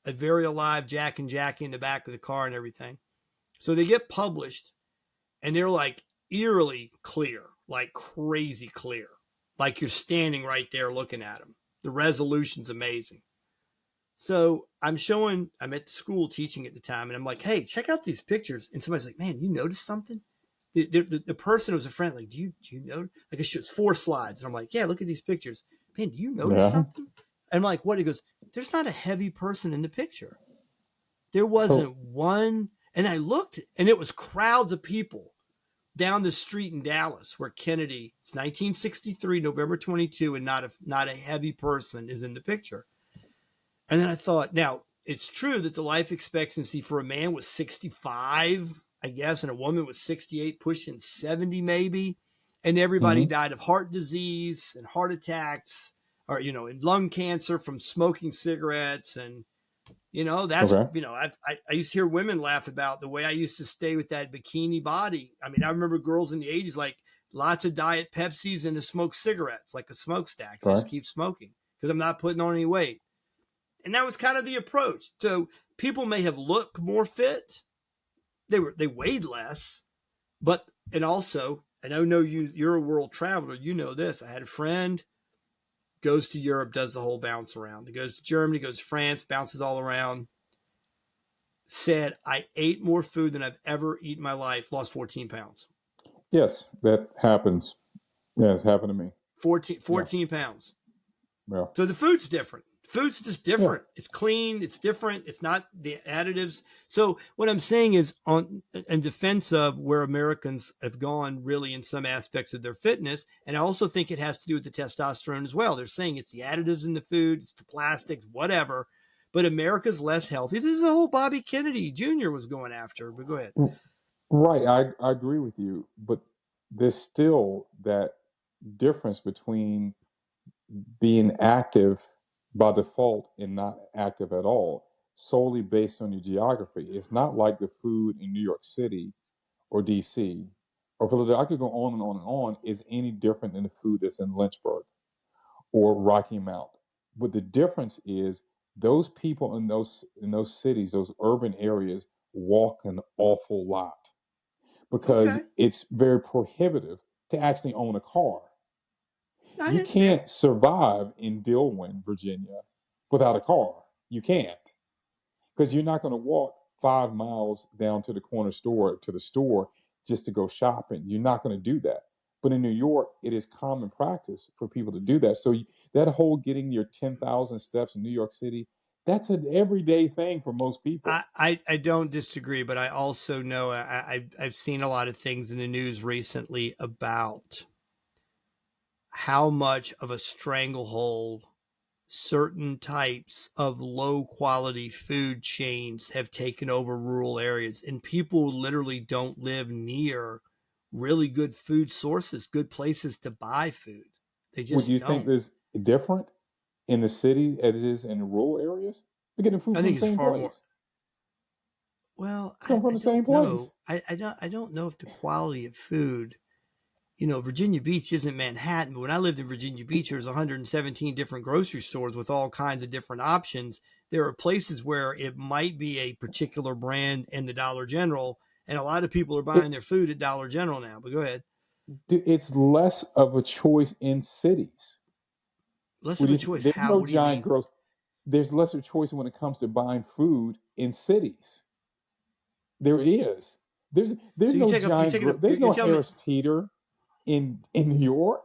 A very alive Jack and Jackie in the back of the car and everything. So they get published, and they're like eerily clear, like crazy clear. Like you're standing right there looking at them. The resolution's amazing. So I'm at the school teaching at the time, and I'm like, hey, check out these pictures. And somebody's like, man, you noticed something? The person was a friend, like, do you know? Like, it's 4 slides. And I'm like, yeah, look at these pictures. Man, do you notice something? And I'm like, what? He goes, there's not a heavy person in the picture. There wasn't one. And I looked, and it was crowds of people down the street in Dallas where Kennedy, it's 1963, November 22, and not a heavy person is in the picture. And then I thought, now, it's true that the life expectancy for a man was 65, I guess, and a woman was 68, pushing 70 maybe. And everybody died of heart disease and heart attacks or, and lung cancer from smoking cigarettes. And, that's, I used to hear women laugh about the way I used to stay with that bikini body. I mean, I remember girls in the 80s, like lots of Diet Pepsis and to smoke cigarettes, like a smokestack. I just keep smoking because I'm not putting on any weight. And that was kind of the approach. So people may have looked more fit. They weighed less, and also, and I know you're a world traveler. You know this. I had a friend goes to Europe, does the whole bounce around. He goes to Germany, goes to France, bounces all around. Said, I ate more food than I've ever eaten in my life, lost 14 pounds. Yes, that happens. Yeah, it's happened to me. 14 pounds. Yeah. So the food's different. Food's just different. Yeah. It's clean. It's different. It's not the additives. So what I'm saying is in defense of where Americans have gone really in some aspects of their fitness. And I also think it has to do with the testosterone as well. They're saying it's the additives in the food, it's the plastics, whatever. But America's less healthy. This is the whole Bobby Kennedy Jr. was going after. But go ahead. Right. I agree with you. But there's still that difference between being active by default and not active at all, solely based on your geography. It's not like the food in New York City or DC or Philadelphia. I could go on and on and on, is any different than the food that's in Lynchburg or Rocky Mount. But the difference is those people in those cities, those urban areas, walk an awful lot because it's very prohibitive to actually own a car. You can't survive in Dillwyn, Virginia, without a car. You can't, because you're not going to walk 5 miles down to the corner store to the store just to go shopping. You're not going to do that. But in New York, it is common practice for people to do that. So that whole getting your 10,000 steps in New York City, That's an everyday thing for most people. I don't disagree, but I also know I've seen a lot of things in the news recently about how much of a stranglehold certain types of low quality food chains have taken over rural areas, and people literally don't live near really good food sources, good places to buy food. They Would just you think don't. there's different in the city as it is in the rural areas? They're getting food I from think the it's same far more. place. Well, It's coming from I the same don't place. know. I don't know if the quality of food, Virginia Beach isn't Manhattan, but when I lived in Virginia Beach, there was 117 different grocery stores with all kinds of different options. There are places where it might be a particular brand in the Dollar General, and a lot of people are buying It, their food at Dollar General now. But go ahead. it's less of a choice in cities. Less of a choice. There's How? no What do you giant mean? growth. There's lesser choice when it comes to buying food in cities. There is. There's So you no take up. You giant taking growth. a. There's You're no telling me Harris Teeter in New York.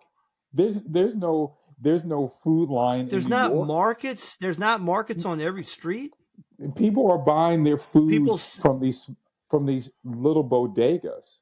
There's no food line in there's New not York. markets. There's not markets on every street. People are buying their food People. from these little bodegas,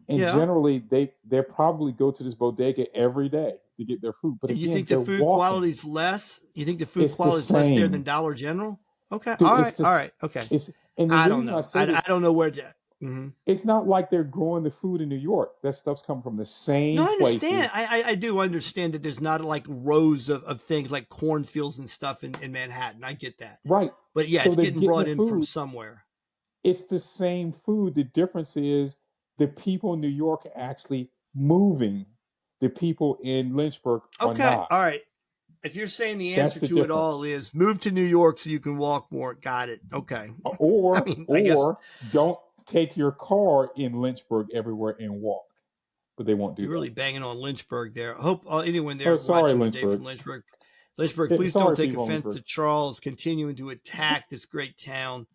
and Yeah. generally they probably go to this bodega every day to get their food. But And you again, think the they're food walking. quality is less? You think the food It's the quality is less there than same, Dollar General? Okay. dude. All right. All right. Okay. It's and the I don't reason I know. say I this, don't know where to. Mm-hmm. it's not like they're growing the food in New York. That stuff's coming from the No, same I understand. places. I do understand that there's not like rows of things like cornfields and stuff in Manhattan. I get that. Right. But yeah, So it's they're getting getting the brought in from food. somewhere. It's the same food. The difference is the people in New York are actually moving. The people in Lynchburg are Okay. not. All right. If you're saying the That's answer the to it all difference. is move to New York so you can walk more, got it. Okay. I Or mean, I guess or don't take your car in Lynchburg everywhere and walk. But they won't do you're that. really banging on Lynchburg there. I hope anyone Oh, there sorry, watching today Lynchburg. from Lynchburg. Lynchburg, please don't Sorry, take people in offense Lynchburg. to Charles continuing to attack this great town.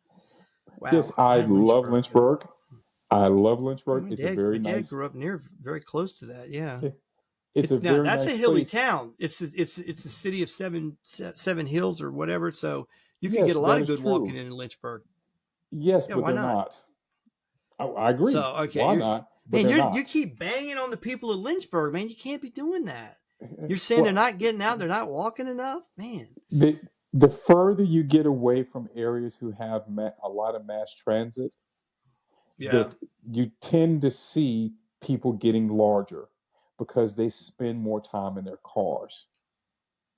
Yes, Wow, I love Lynchburg. Lynchburg. I love Lynchburg. My It's a dad, very my dad nice. grew up near, very close to that. Yeah, It's a it's now very that's a nice hilly place. town. It's a city of seven hills or whatever. So you could get Yes, a lot that of is good walking true. in Lynchburg. Yes, Yeah, but why they're not? not. I So agree. okay, Why not? But man, they're you not. keep banging on the people of Lynchburg, man. You can't be doing that. You're saying they're Well, not getting out, they're not walking enough, man. the further you get away from areas who have a lot of mass transit, Yeah. that you tend to see people getting larger because they spend more time in their cars.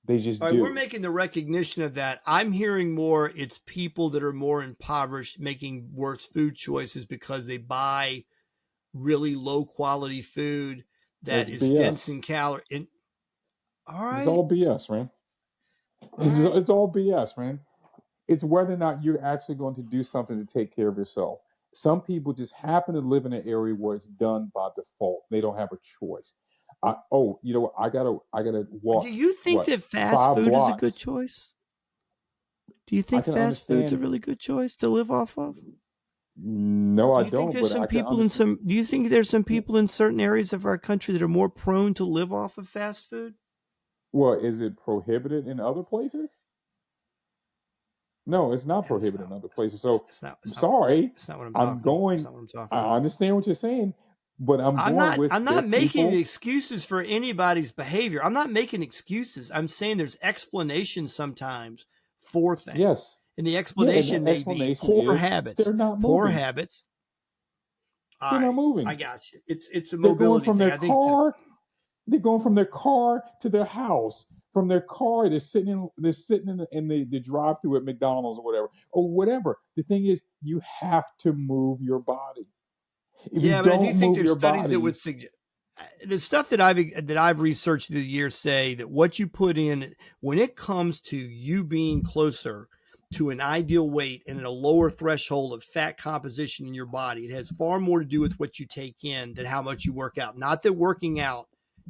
They just All right, we're do. making the recognition of that. I'm hearing more it's people that are more impoverished making worse food choices because they buy really low quality food that That's is dense BS. in calorie. And all It's right, all BS, man. all right. It's all BS, man. It's whether or not you're actually going to do something to take care of yourself. Some people just happen to live in an area where it's done by default. They don't have a choice. You know what? I gotta Do walk you think what that fast 5 food is a good blocks. choice? Do you I think can fast food's a understand. really good choice to live off of? No, Do I you think don't, there's but some I can people in understand. some do you think there's some people in certain areas of our country that are more prone to live off of fast food? Well, is it prohibited in other places? No, it's not Yeah, but prohibited in other places. So I'm it's, sorry. it's not what I'm I'm talking about. It's going. not what I'm talking I about. understand what you're saying, but I'm going with I'm their not making people. excuses for anybody's behavior. I'm not making excuses. I'm saying there's explanations sometimes for things. Yes. And the Yeah, and the explanation may be explanation is they're not Poor moving. habits. All They're not right. I moving. got you. It's a They're going mobility from thing. their I think car. They're going from their car to their house. From their car, they're sitting in the drive-through at McDonald's or whatever. The thing is, you have to move your body. If you yeah, but I do don't think move there's your studies that would body, suggest the stuff that I've researched through the years say that what you put in when it comes to you being closer to an ideal weight and at a lower threshold of fat composition in your body, it has far more to do with what you take in than how much you work out. Not that working out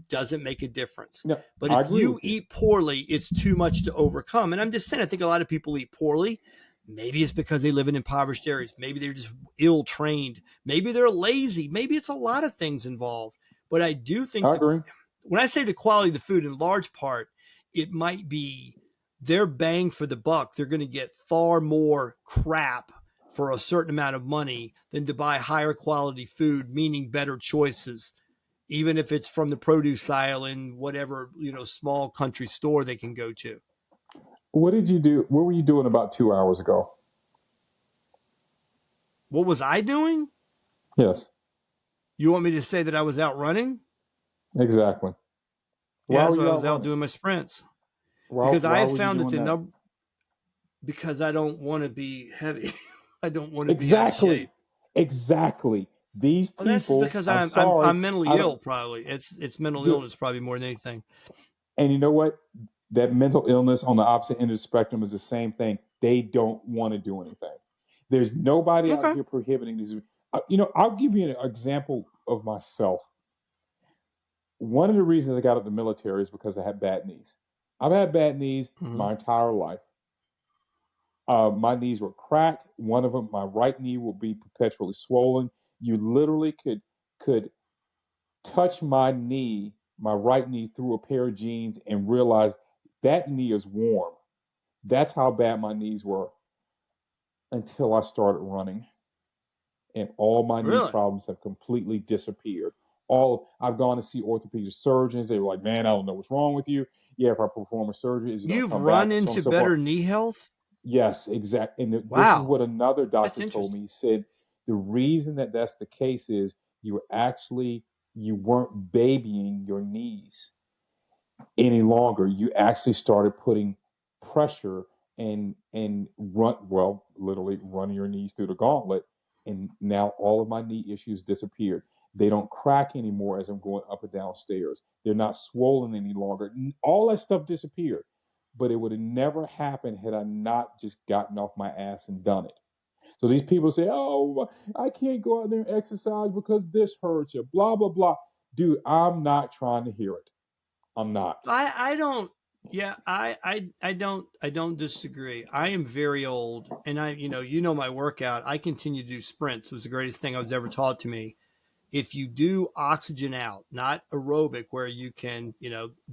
doesn't make a difference, no, but I if agree you with you. eat poorly, it's too much to overcome. And I'm just saying, I think a lot of people eat poorly. Maybe it's because they live in impoverished areas. Maybe they're just ill trained. Maybe they're lazy. Maybe it's a lot of things involved. But I do think I that agree. when I say the quality of the food, in large part, it might be their bang for the buck, they're going to get far more crap for a certain amount of money than to buy higher quality food, meaning better choices, even if it's from the produce aisle in whatever, small country store they can go to. What did you do? What were you doing about 2 hours ago? What was I doing? Yes, You want me to say that I was out running? exactly. Why Yeah, were so you I out was out running? doing my sprints Why, because I why have were you found that doing the that? number, because I don't want to be heavy. I don't want to be out of Exactly. shape. Exactly. These Well, that's just people, because I'm I'm sorry, I'm mentally I don't ill. Probably it's mental do. illness probably more than anything. And you know what? That mental illness on the opposite end of the spectrum is the same thing. They don't want to do anything. There's nobody out Okay. here prohibiting these. I'll give you an example of myself. One of the reasons I got out of the military is because I had bad knees. I've had bad knees Mm-hmm. my entire life. My knees were cracked. One of them, my right knee, will be perpetually swollen. You literally could touch my knee, my right knee, through a pair of jeans and realize that knee is warm. That's how bad my knees were until I started running, and all my knee Really? problems have completely disappeared. I've gone to see orthopedic surgeons. They were like, "Man, I don't know what's wrong with you. Yeah, if I perform a surgery, is it going to You've come back?" run So on and into so forth. better knee health? Yes, exactly. And this is Wow, what another that's doctor told me. interesting. He said the reason that that's the case is you weren't babying your knees any longer. You actually started putting pressure and literally running your knees through the gauntlet. And now all of my knee issues disappeared. They don't crack anymore as I'm going up and down stairs. They're not swollen any longer. All that stuff disappeared. But it would have never happened had I not just gotten off my ass and done it. So these people say, "Oh, I can't go out there and exercise because this hurts," or blah blah blah. Dude, I'm not trying to hear it. I'm not. I don't. Yeah, I don't disagree. I am very old, and I my workout. I continue to do sprints. It was the greatest thing I was ever taught to me. If you do oxygen out, not aerobic, where you can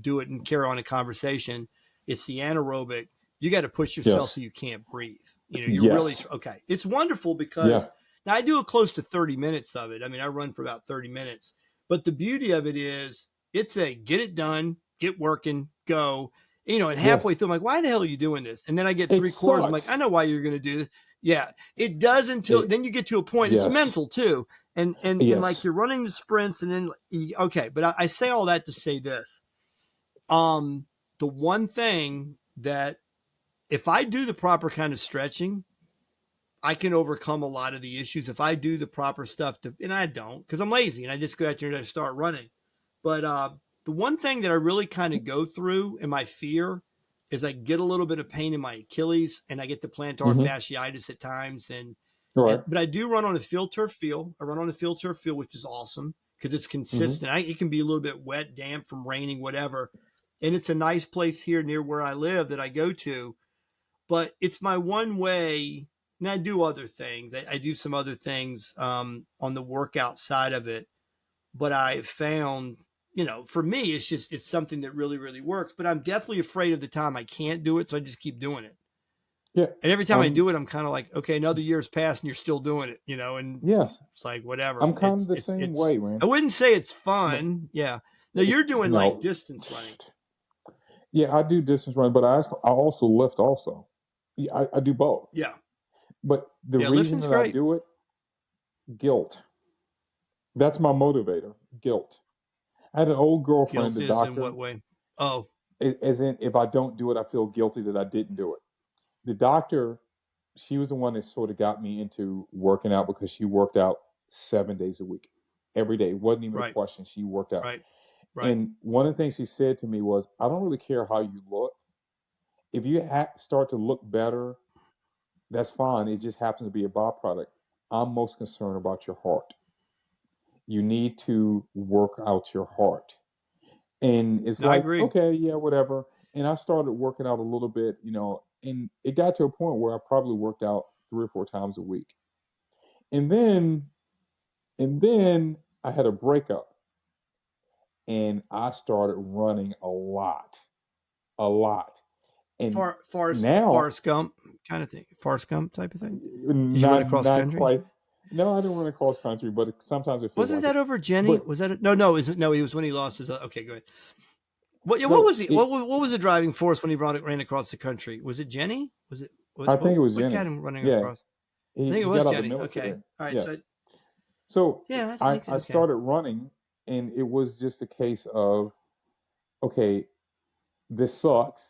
do it and carry on a conversation, it's the anaerobic. You got to push yourself Yes. so you can't breathe. You're really Yes. okay. It's wonderful Yeah. because now I do a close to 30 minutes of it. I mean, I run for about 30 minutes, but the beauty of it is it's a get it done, get working, go. And Yeah. halfway through, I'm like, why the hell are you doing this? And then I get It 3/4. I'm like, I sucks. know why you're going to do this. Yeah, it does until It, then you get to a point. It's yes. mental too, and like Yes. you're running the sprints, and then okay. But I say all that to say this: the one thing that if I do the proper kind of stretching, I can overcome a lot of the issues. If I do the proper stuff, and I don't because I'm lazy and I just go out there and I start running. But the one thing that I really kind of go through in my fear is I get a little bit of pain in my Achilles and I get the plantar Mm-hmm. fasciitis at times. All right. But I do run on a field turf field. I run on a field turf field, which is awesome because it's Mm-hmm. consistent. It can be a little bit wet, damp from raining, whatever. And it's a nice place here near where I live that I go to. But it's my one way. And I do other things. I do some other things on the workout side of it. But I found, for me, it's something that really, really works. But I'm definitely afraid of the time I can't do it. So I just keep doing it. Yeah. And every time I do it, I'm kind of like, okay, another year's passed and you're still doing it, and Yes. it's like, whatever. I'm kind of the same way, man. I wouldn't say it's But fun. Yeah. Now you're doing like no. distance running. Yeah, I do distance running, but I also lift also. Yeah, I do both. Yeah. But the Yeah. reason Lifting's that I great. do it, guilt. That's my motivator. Guilt. I had an old girlfriend, Guilt the is in doctor. what way? Oh, As in, if I don't do it, I feel guilty that I didn't do it. The doctor, she was the one that sort of got me into working out because she worked out 7 days a week, every day. It wasn't even a right. question. She worked out. Right. Right. And one of the things she said to me was, "I don't really care how you look. If you start to look better, that's fine. It just happens to be a byproduct. I'm most concerned about your heart. You need to work out your heart." And it's No, I like, agree. okay, yeah, whatever. And I started working out a little bit, and it got to a point where I probably worked out 3 or 4 times a week. And then, I had a breakup and I started running a lot, a lot. And now, Forrest Gump kind of thing. Forrest Gump type of thing. Did you run across not country? quite. No, I didn't run across country, but sometimes it feels Wasn't like that it. over Jenny? But Was that no? Is it no? He was when he lost his. Okay, go ahead. What so was he? What was the driving force when he ran across the country? Was it Jenny? Was it? I think it was What Jenny. got him running Yeah, across? I think it he was got out of the Jenny. military. Okay, all right. Yes. So yeah, I started running, and it was just a case of, okay, this sucks.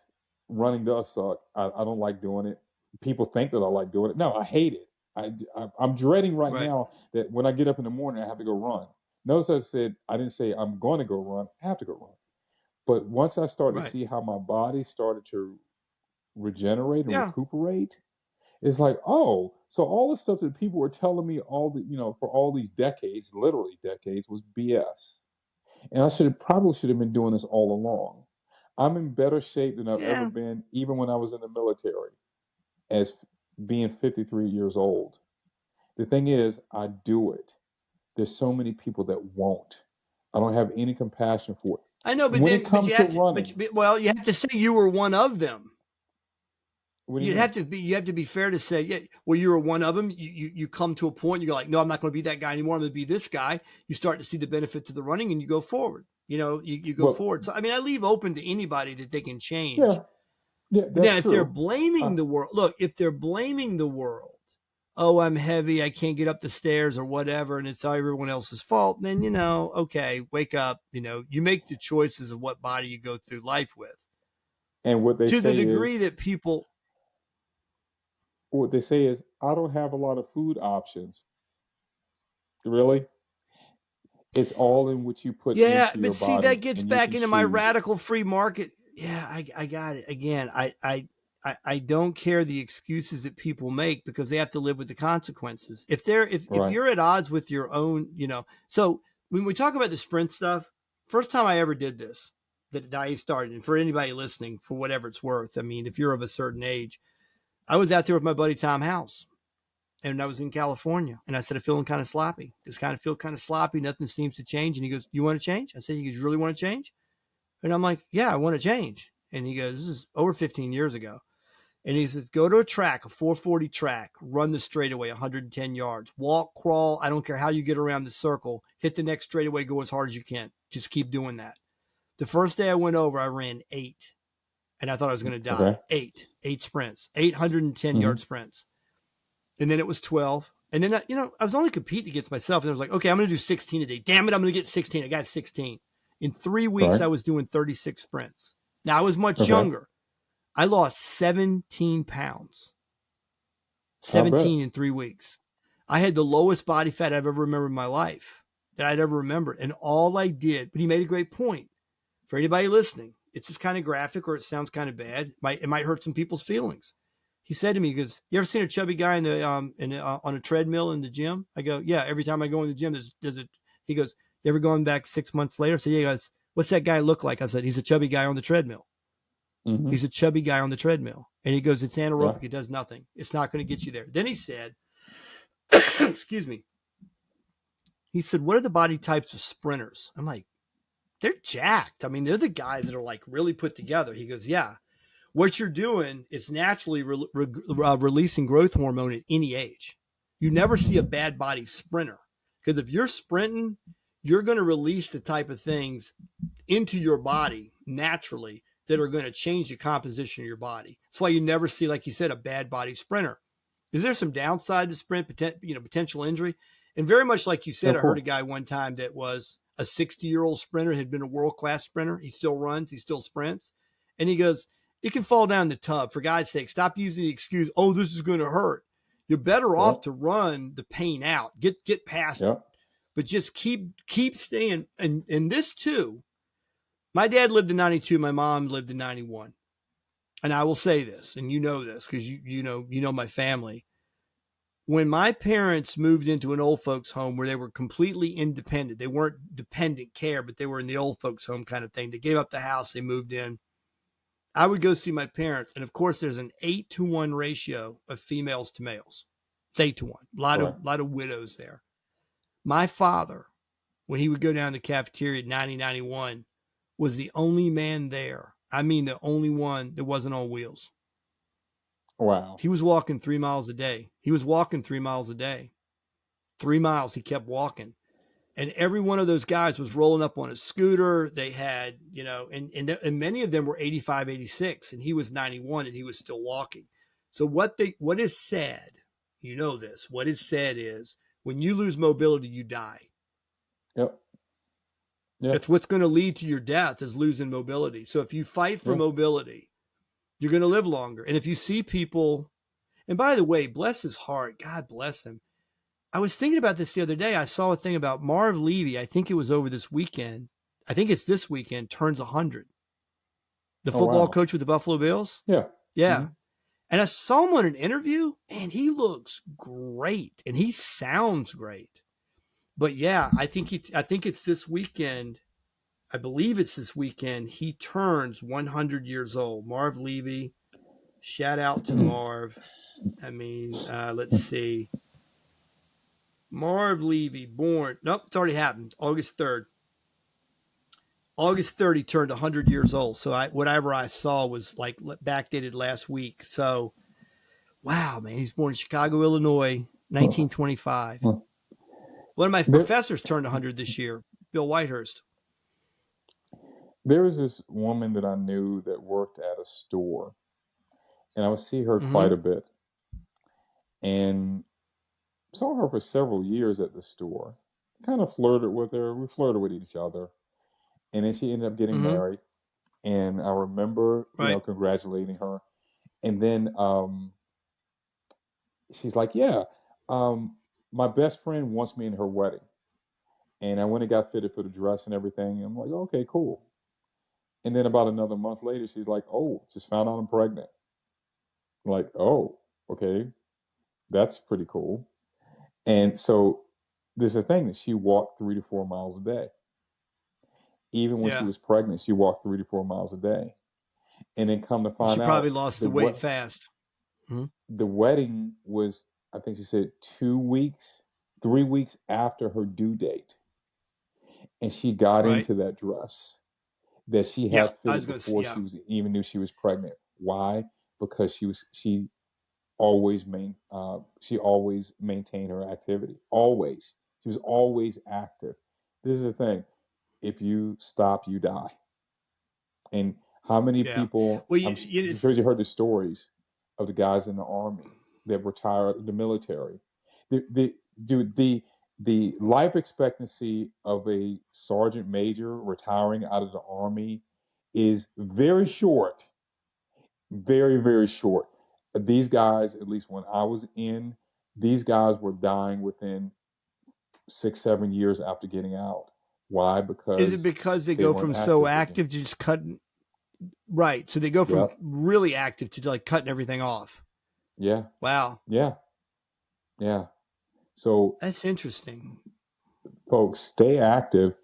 Running does suck. I don't like doing it. People think that I like doing it. No, I hate it. I'm dreading right now that when I get up in the morning, I have to go run. Notice I didn't say I'm going to go run. I have to go run. But once I started to see how my body started to regenerate and recuperate, it's like, oh, so all the stuff that people were telling me for all these decades, literally decades, was BS. And I probably should have been doing this all along. I'm in better shape than I've ever been, even when I was in the military, as being 53 years old. The thing is, I do it. There's so many people that won't. I don't have any compassion for it. I know, but when then it comes you to have to, running, you have to say you were one of them. You have to be fair to say, yeah, well, you were one of them. You come to a point, you go like, no, I'm not going to be that guy anymore. I'm going to be this guy. You start to see the benefits of the running, and you go forward. You go forward. So I mean, I leave open to anybody that they can change. Yeah, but then if they're blaming the world, if they're blaming the world, oh, I'm heavy, I can't get up the stairs or whatever, and it's everyone else's fault, then, okay, wake up. You make the choices of what body you go through life with. And what they to say the degree is, that people. What they say is, I don't have a lot of food options. Really? It's all in what you put into your body. Yeah, but see, that gets back into my radical free market. Yeah, I got it. Again, I don't care the excuses that people make because they have to live with the consequences. If you're at odds with your own, so when we talk about the sprint stuff, first time I ever did this, that I started, and for anybody listening, for whatever it's worth, I mean, if you're of a certain age, I was out there with my buddy Tom House. And I was in California, and I said, I'm feeling kind of sloppy. Just kind of feel kind of sloppy. Nothing seems to change. And he goes, you want to change? I said, you really want to change? And I'm like, yeah, I want to change. And he goes, this is over 15 years ago. And he says, go to a track, a 440 track, run the straightaway, 110 yards, walk, crawl. I don't care how you get around the circle. Hit the next straightaway, go as hard as you can. Just keep doing that. The first day I went over, I ran 8. And I thought I was going to die. Okay. 8 sprints, 810 yard sprints. And then it was 12. And then, I was only competing against myself. And I was like, okay, I'm going to do 16 a day. Damn it, I'm going to get 16. I got 16. In 3 weeks, I was doing 36 sprints. Now, I was much younger. I lost 17 pounds. 17 in 3 weeks. I had the lowest body fat I've ever remembered in my life that I'd ever remembered. And all I did, but he made a great point. For anybody listening, it's just kind of graphic or it sounds kind of bad. It might hurt some people's feelings. He said to me, he goes, you ever seen a chubby guy on a treadmill in the gym? I go, yeah, every time I go in the gym, there's a, he goes, you ever going back 6 months later? So yeah, he goes, what's that guy look like? I said, he's a chubby guy on the treadmill. Mm-hmm. He's a chubby guy on the treadmill. And he goes, it's anaerobic. It does nothing. It's not going to get you there. Then he said, excuse me. He said, what are the body types of sprinters? I'm like, they're jacked. I mean, they're the guys that are like really put together. He goes, yeah. What you're doing is naturally releasing growth hormone at any age. You never see a bad body sprinter because if you're sprinting, you're going to release the type of things into your body naturally that are going to change the composition of your body. That's why you never see, like you said, a bad body sprinter. Is there some downside to sprint, potential injury? And very much like you said, I heard a guy one time that was a 60-year-old sprinter, had been a world-class sprinter. He still runs, he still sprints. And he goes, you can fall down the tub. For God's sake, stop using the excuse, oh, this is going to hurt. You're better off to run the pain out. Get past it. But just keep staying. And this too, my dad lived in 92. My mom lived in 91. And I will say this, and you know this because you know my family. When my parents moved into an old folks home where they were completely independent, they weren't dependent care, but they were in the old folks home kind of thing. They gave up the house, they moved in. I would go see my parents, and of course, there's an 8-to-1 ratio of females to males. It's 8-to-1. A lot of widows there. My father, when he would go down to the cafeteria at 90, 91, was the only man there I mean, the only one that wasn't on wheels. Wow. He was walking 3 miles a day. 3 miles. He kept walking. And every one of those guys was rolling up on a scooter. They had, and many of them were 85, 86, and he was 91 and he was still walking. So what is said, what is said is when you lose mobility, you die. Yep. That's what's going to lead to your death is losing mobility. So if you fight for mobility, you're going to live longer. And if you see people, and by the way, bless his heart, God bless him. I was thinking about this the other day. I saw a thing about Marv Levy. I think it was over this weekend. I think it's this weekend, turns 100. The football coach with the Buffalo Bills? Yeah. Yeah. Mm-hmm. And I saw him on an interview, and he looks great, and he sounds great. But yeah, I think it's this weekend. I believe it's this weekend. He turns 100 years old. Marv Levy. Shout out to Marv. I mean, let's see. Marv Levy, born. Nope, it's already happened. August 3rd. August 3rd, he turned 100 years old. So whatever I saw was like backdated last week. So, wow, man. He's born in Chicago, Illinois, 1925. One of my professors turned 100 this year, Bill Whitehurst. There was this woman that I knew that worked at a store, and I would see her quite a bit. And saw her for several years at the store. Kind of flirted with her. We flirted with each other. And then she ended up getting married. And I remember, congratulating her. And then she's like, my best friend wants me in her wedding. And I went and got fitted for the dress and everything. And I'm like, okay, cool. And then about another month later, she's like, oh, just found out I'm pregnant. I'm like, oh, okay. That's pretty cool. And so there's a thing that she walked 3 to 4 miles a day. Even when she was pregnant, she walked 3 to 4 miles a day. And then come to find out, she probably lost the weight fast. The wedding was, I think she said 3 weeks after her due date. And she got into that dress that she had fitted before she even knew she was pregnant. Why? Because she always maintained her activity. Always. She was always active. This is the thing. If you stop, you die. And how many people, I'm sure you heard the stories of the guys in the army that retired the military. The life expectancy of a sergeant major retiring out of the army is very short. Very, very short. These guys, at least when I was in, these guys were dying within 6-7 years after getting out. Why? Because is it because they go from so active to just cutting? Right. So they go from really active to like cutting everything off. Yeah. Wow. Yeah. So that's interesting. Folks, stay active.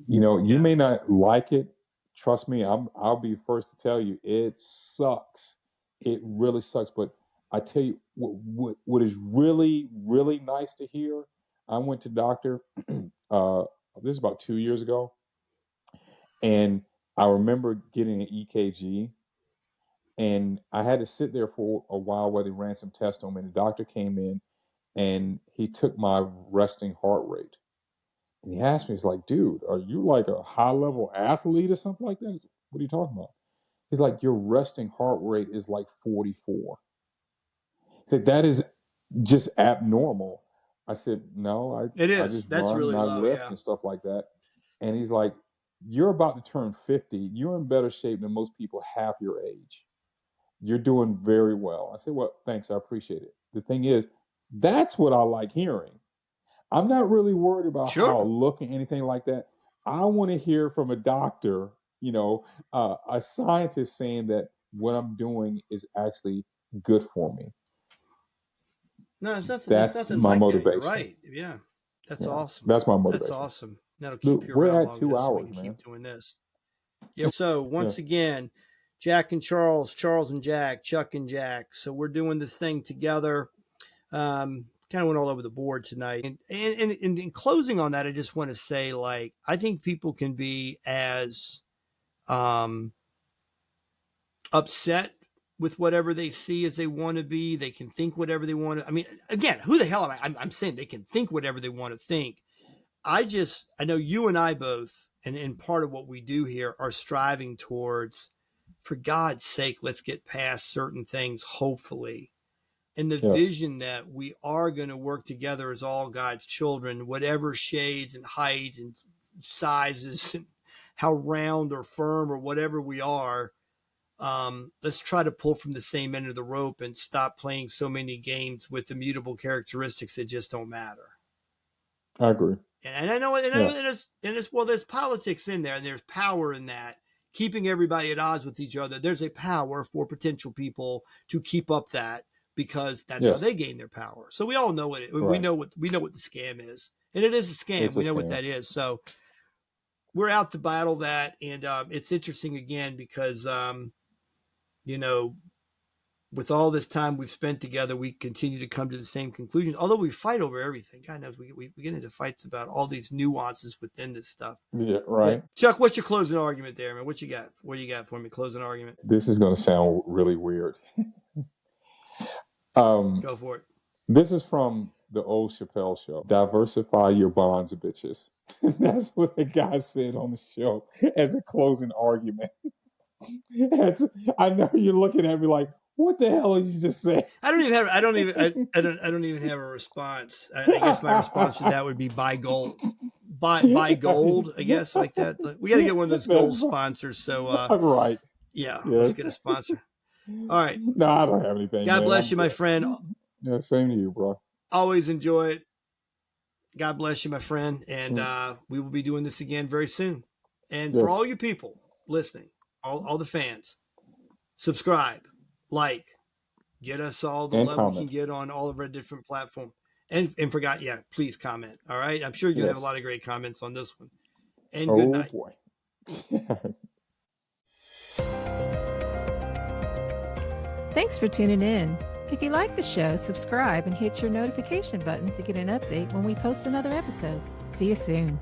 You may not like it. Trust me, I'll be first to tell you it sucks. It really sucks. But I tell you what is really, really nice to hear. I went to doctor. This is about 2 years ago, and I remember getting an EKG, and I had to sit there for a while while they ran some tests on me. And the doctor came in, and he took my resting heart rate. And he asked me, he's like, dude, are you like a high-level athlete or something like that? What are you talking about? He's like, your resting heart rate is like 44. He said, that is just abnormal. I said, no, it is. I just That's run really and I low, lift and stuff like that. And he's like, you're about to turn 50. You're in better shape than most people half your age. You're doing very well. I said, well, thanks. I appreciate it. The thing is, that's what I like hearing. I'm not really worried about how I look and anything like that. I want to hear from a doctor, a scientist saying that what I'm doing is actually good for me. No, it's nothing. That's my motivation. You're right. Yeah. That's awesome. That's my motivation. That's awesome. That'll keep you around long enough so we can keep doing this. Yeah. So once again, Jack and Charles, Charles and Jack, Chuck and Jack. So we're doing this thing together. Kind of went all over the board tonight. And in closing on that, I just want to say, like, I think people can be as upset with whatever they see as they want to be. They can think whatever they want to. I mean, again, who the hell am I? I'm saying they can think whatever they want to think. I know you and I both, and part of what we do here are striving towards, for God's sake, let's get past certain things, hopefully. And the vision that we are going to work together as all God's children, whatever shades and height and sizes and how round or firm or whatever we are, let's try to pull from the same end of the rope and stop playing so many games with immutable characteristics that just don't matter. I agree. And I know, there's politics in there, and there's power in that, keeping everybody at odds with each other. There's a power for potential people to keep up that, because that's how they gain their power. So we all know what we know what the scam is, and it is a scam. We know what that is. So we're out to battle that, and it's interesting again because with all this time we've spent together, we continue to come to the same conclusions. Although we fight over everything, God knows we get into fights about all these nuances within this stuff. Yeah, right. But Chuck, what's your closing argument there, man? What you got? What do you got for me? Closing argument. This is going to sound really weird. Go for it. This is from the old Chappelle show. Diversify your bonds, bitches. That's what the guy said on the show as a closing argument. I know you're looking at me like, what the hell did you just say? I don't even have a response. I guess my response to that would be buy gold. Buy gold, I guess, like that. We got to get one of those gold sponsors. So right. Yeah, let's get a sponsor. All right. No, I don't have anything. God bless you, my friend. Yeah, same to you, bro. Always enjoy it. God bless you, my friend. And we will be doing this again very soon. And for all you people listening, all the fans, subscribe, like, get us all the love we can get on all of our different platforms. And please comment. All right. I'm sure you'll have a lot of great comments on this one. And good night. Boy. Thanks for tuning in. If you like the show, subscribe and hit your notification button to get an update when we post another episode. See you soon.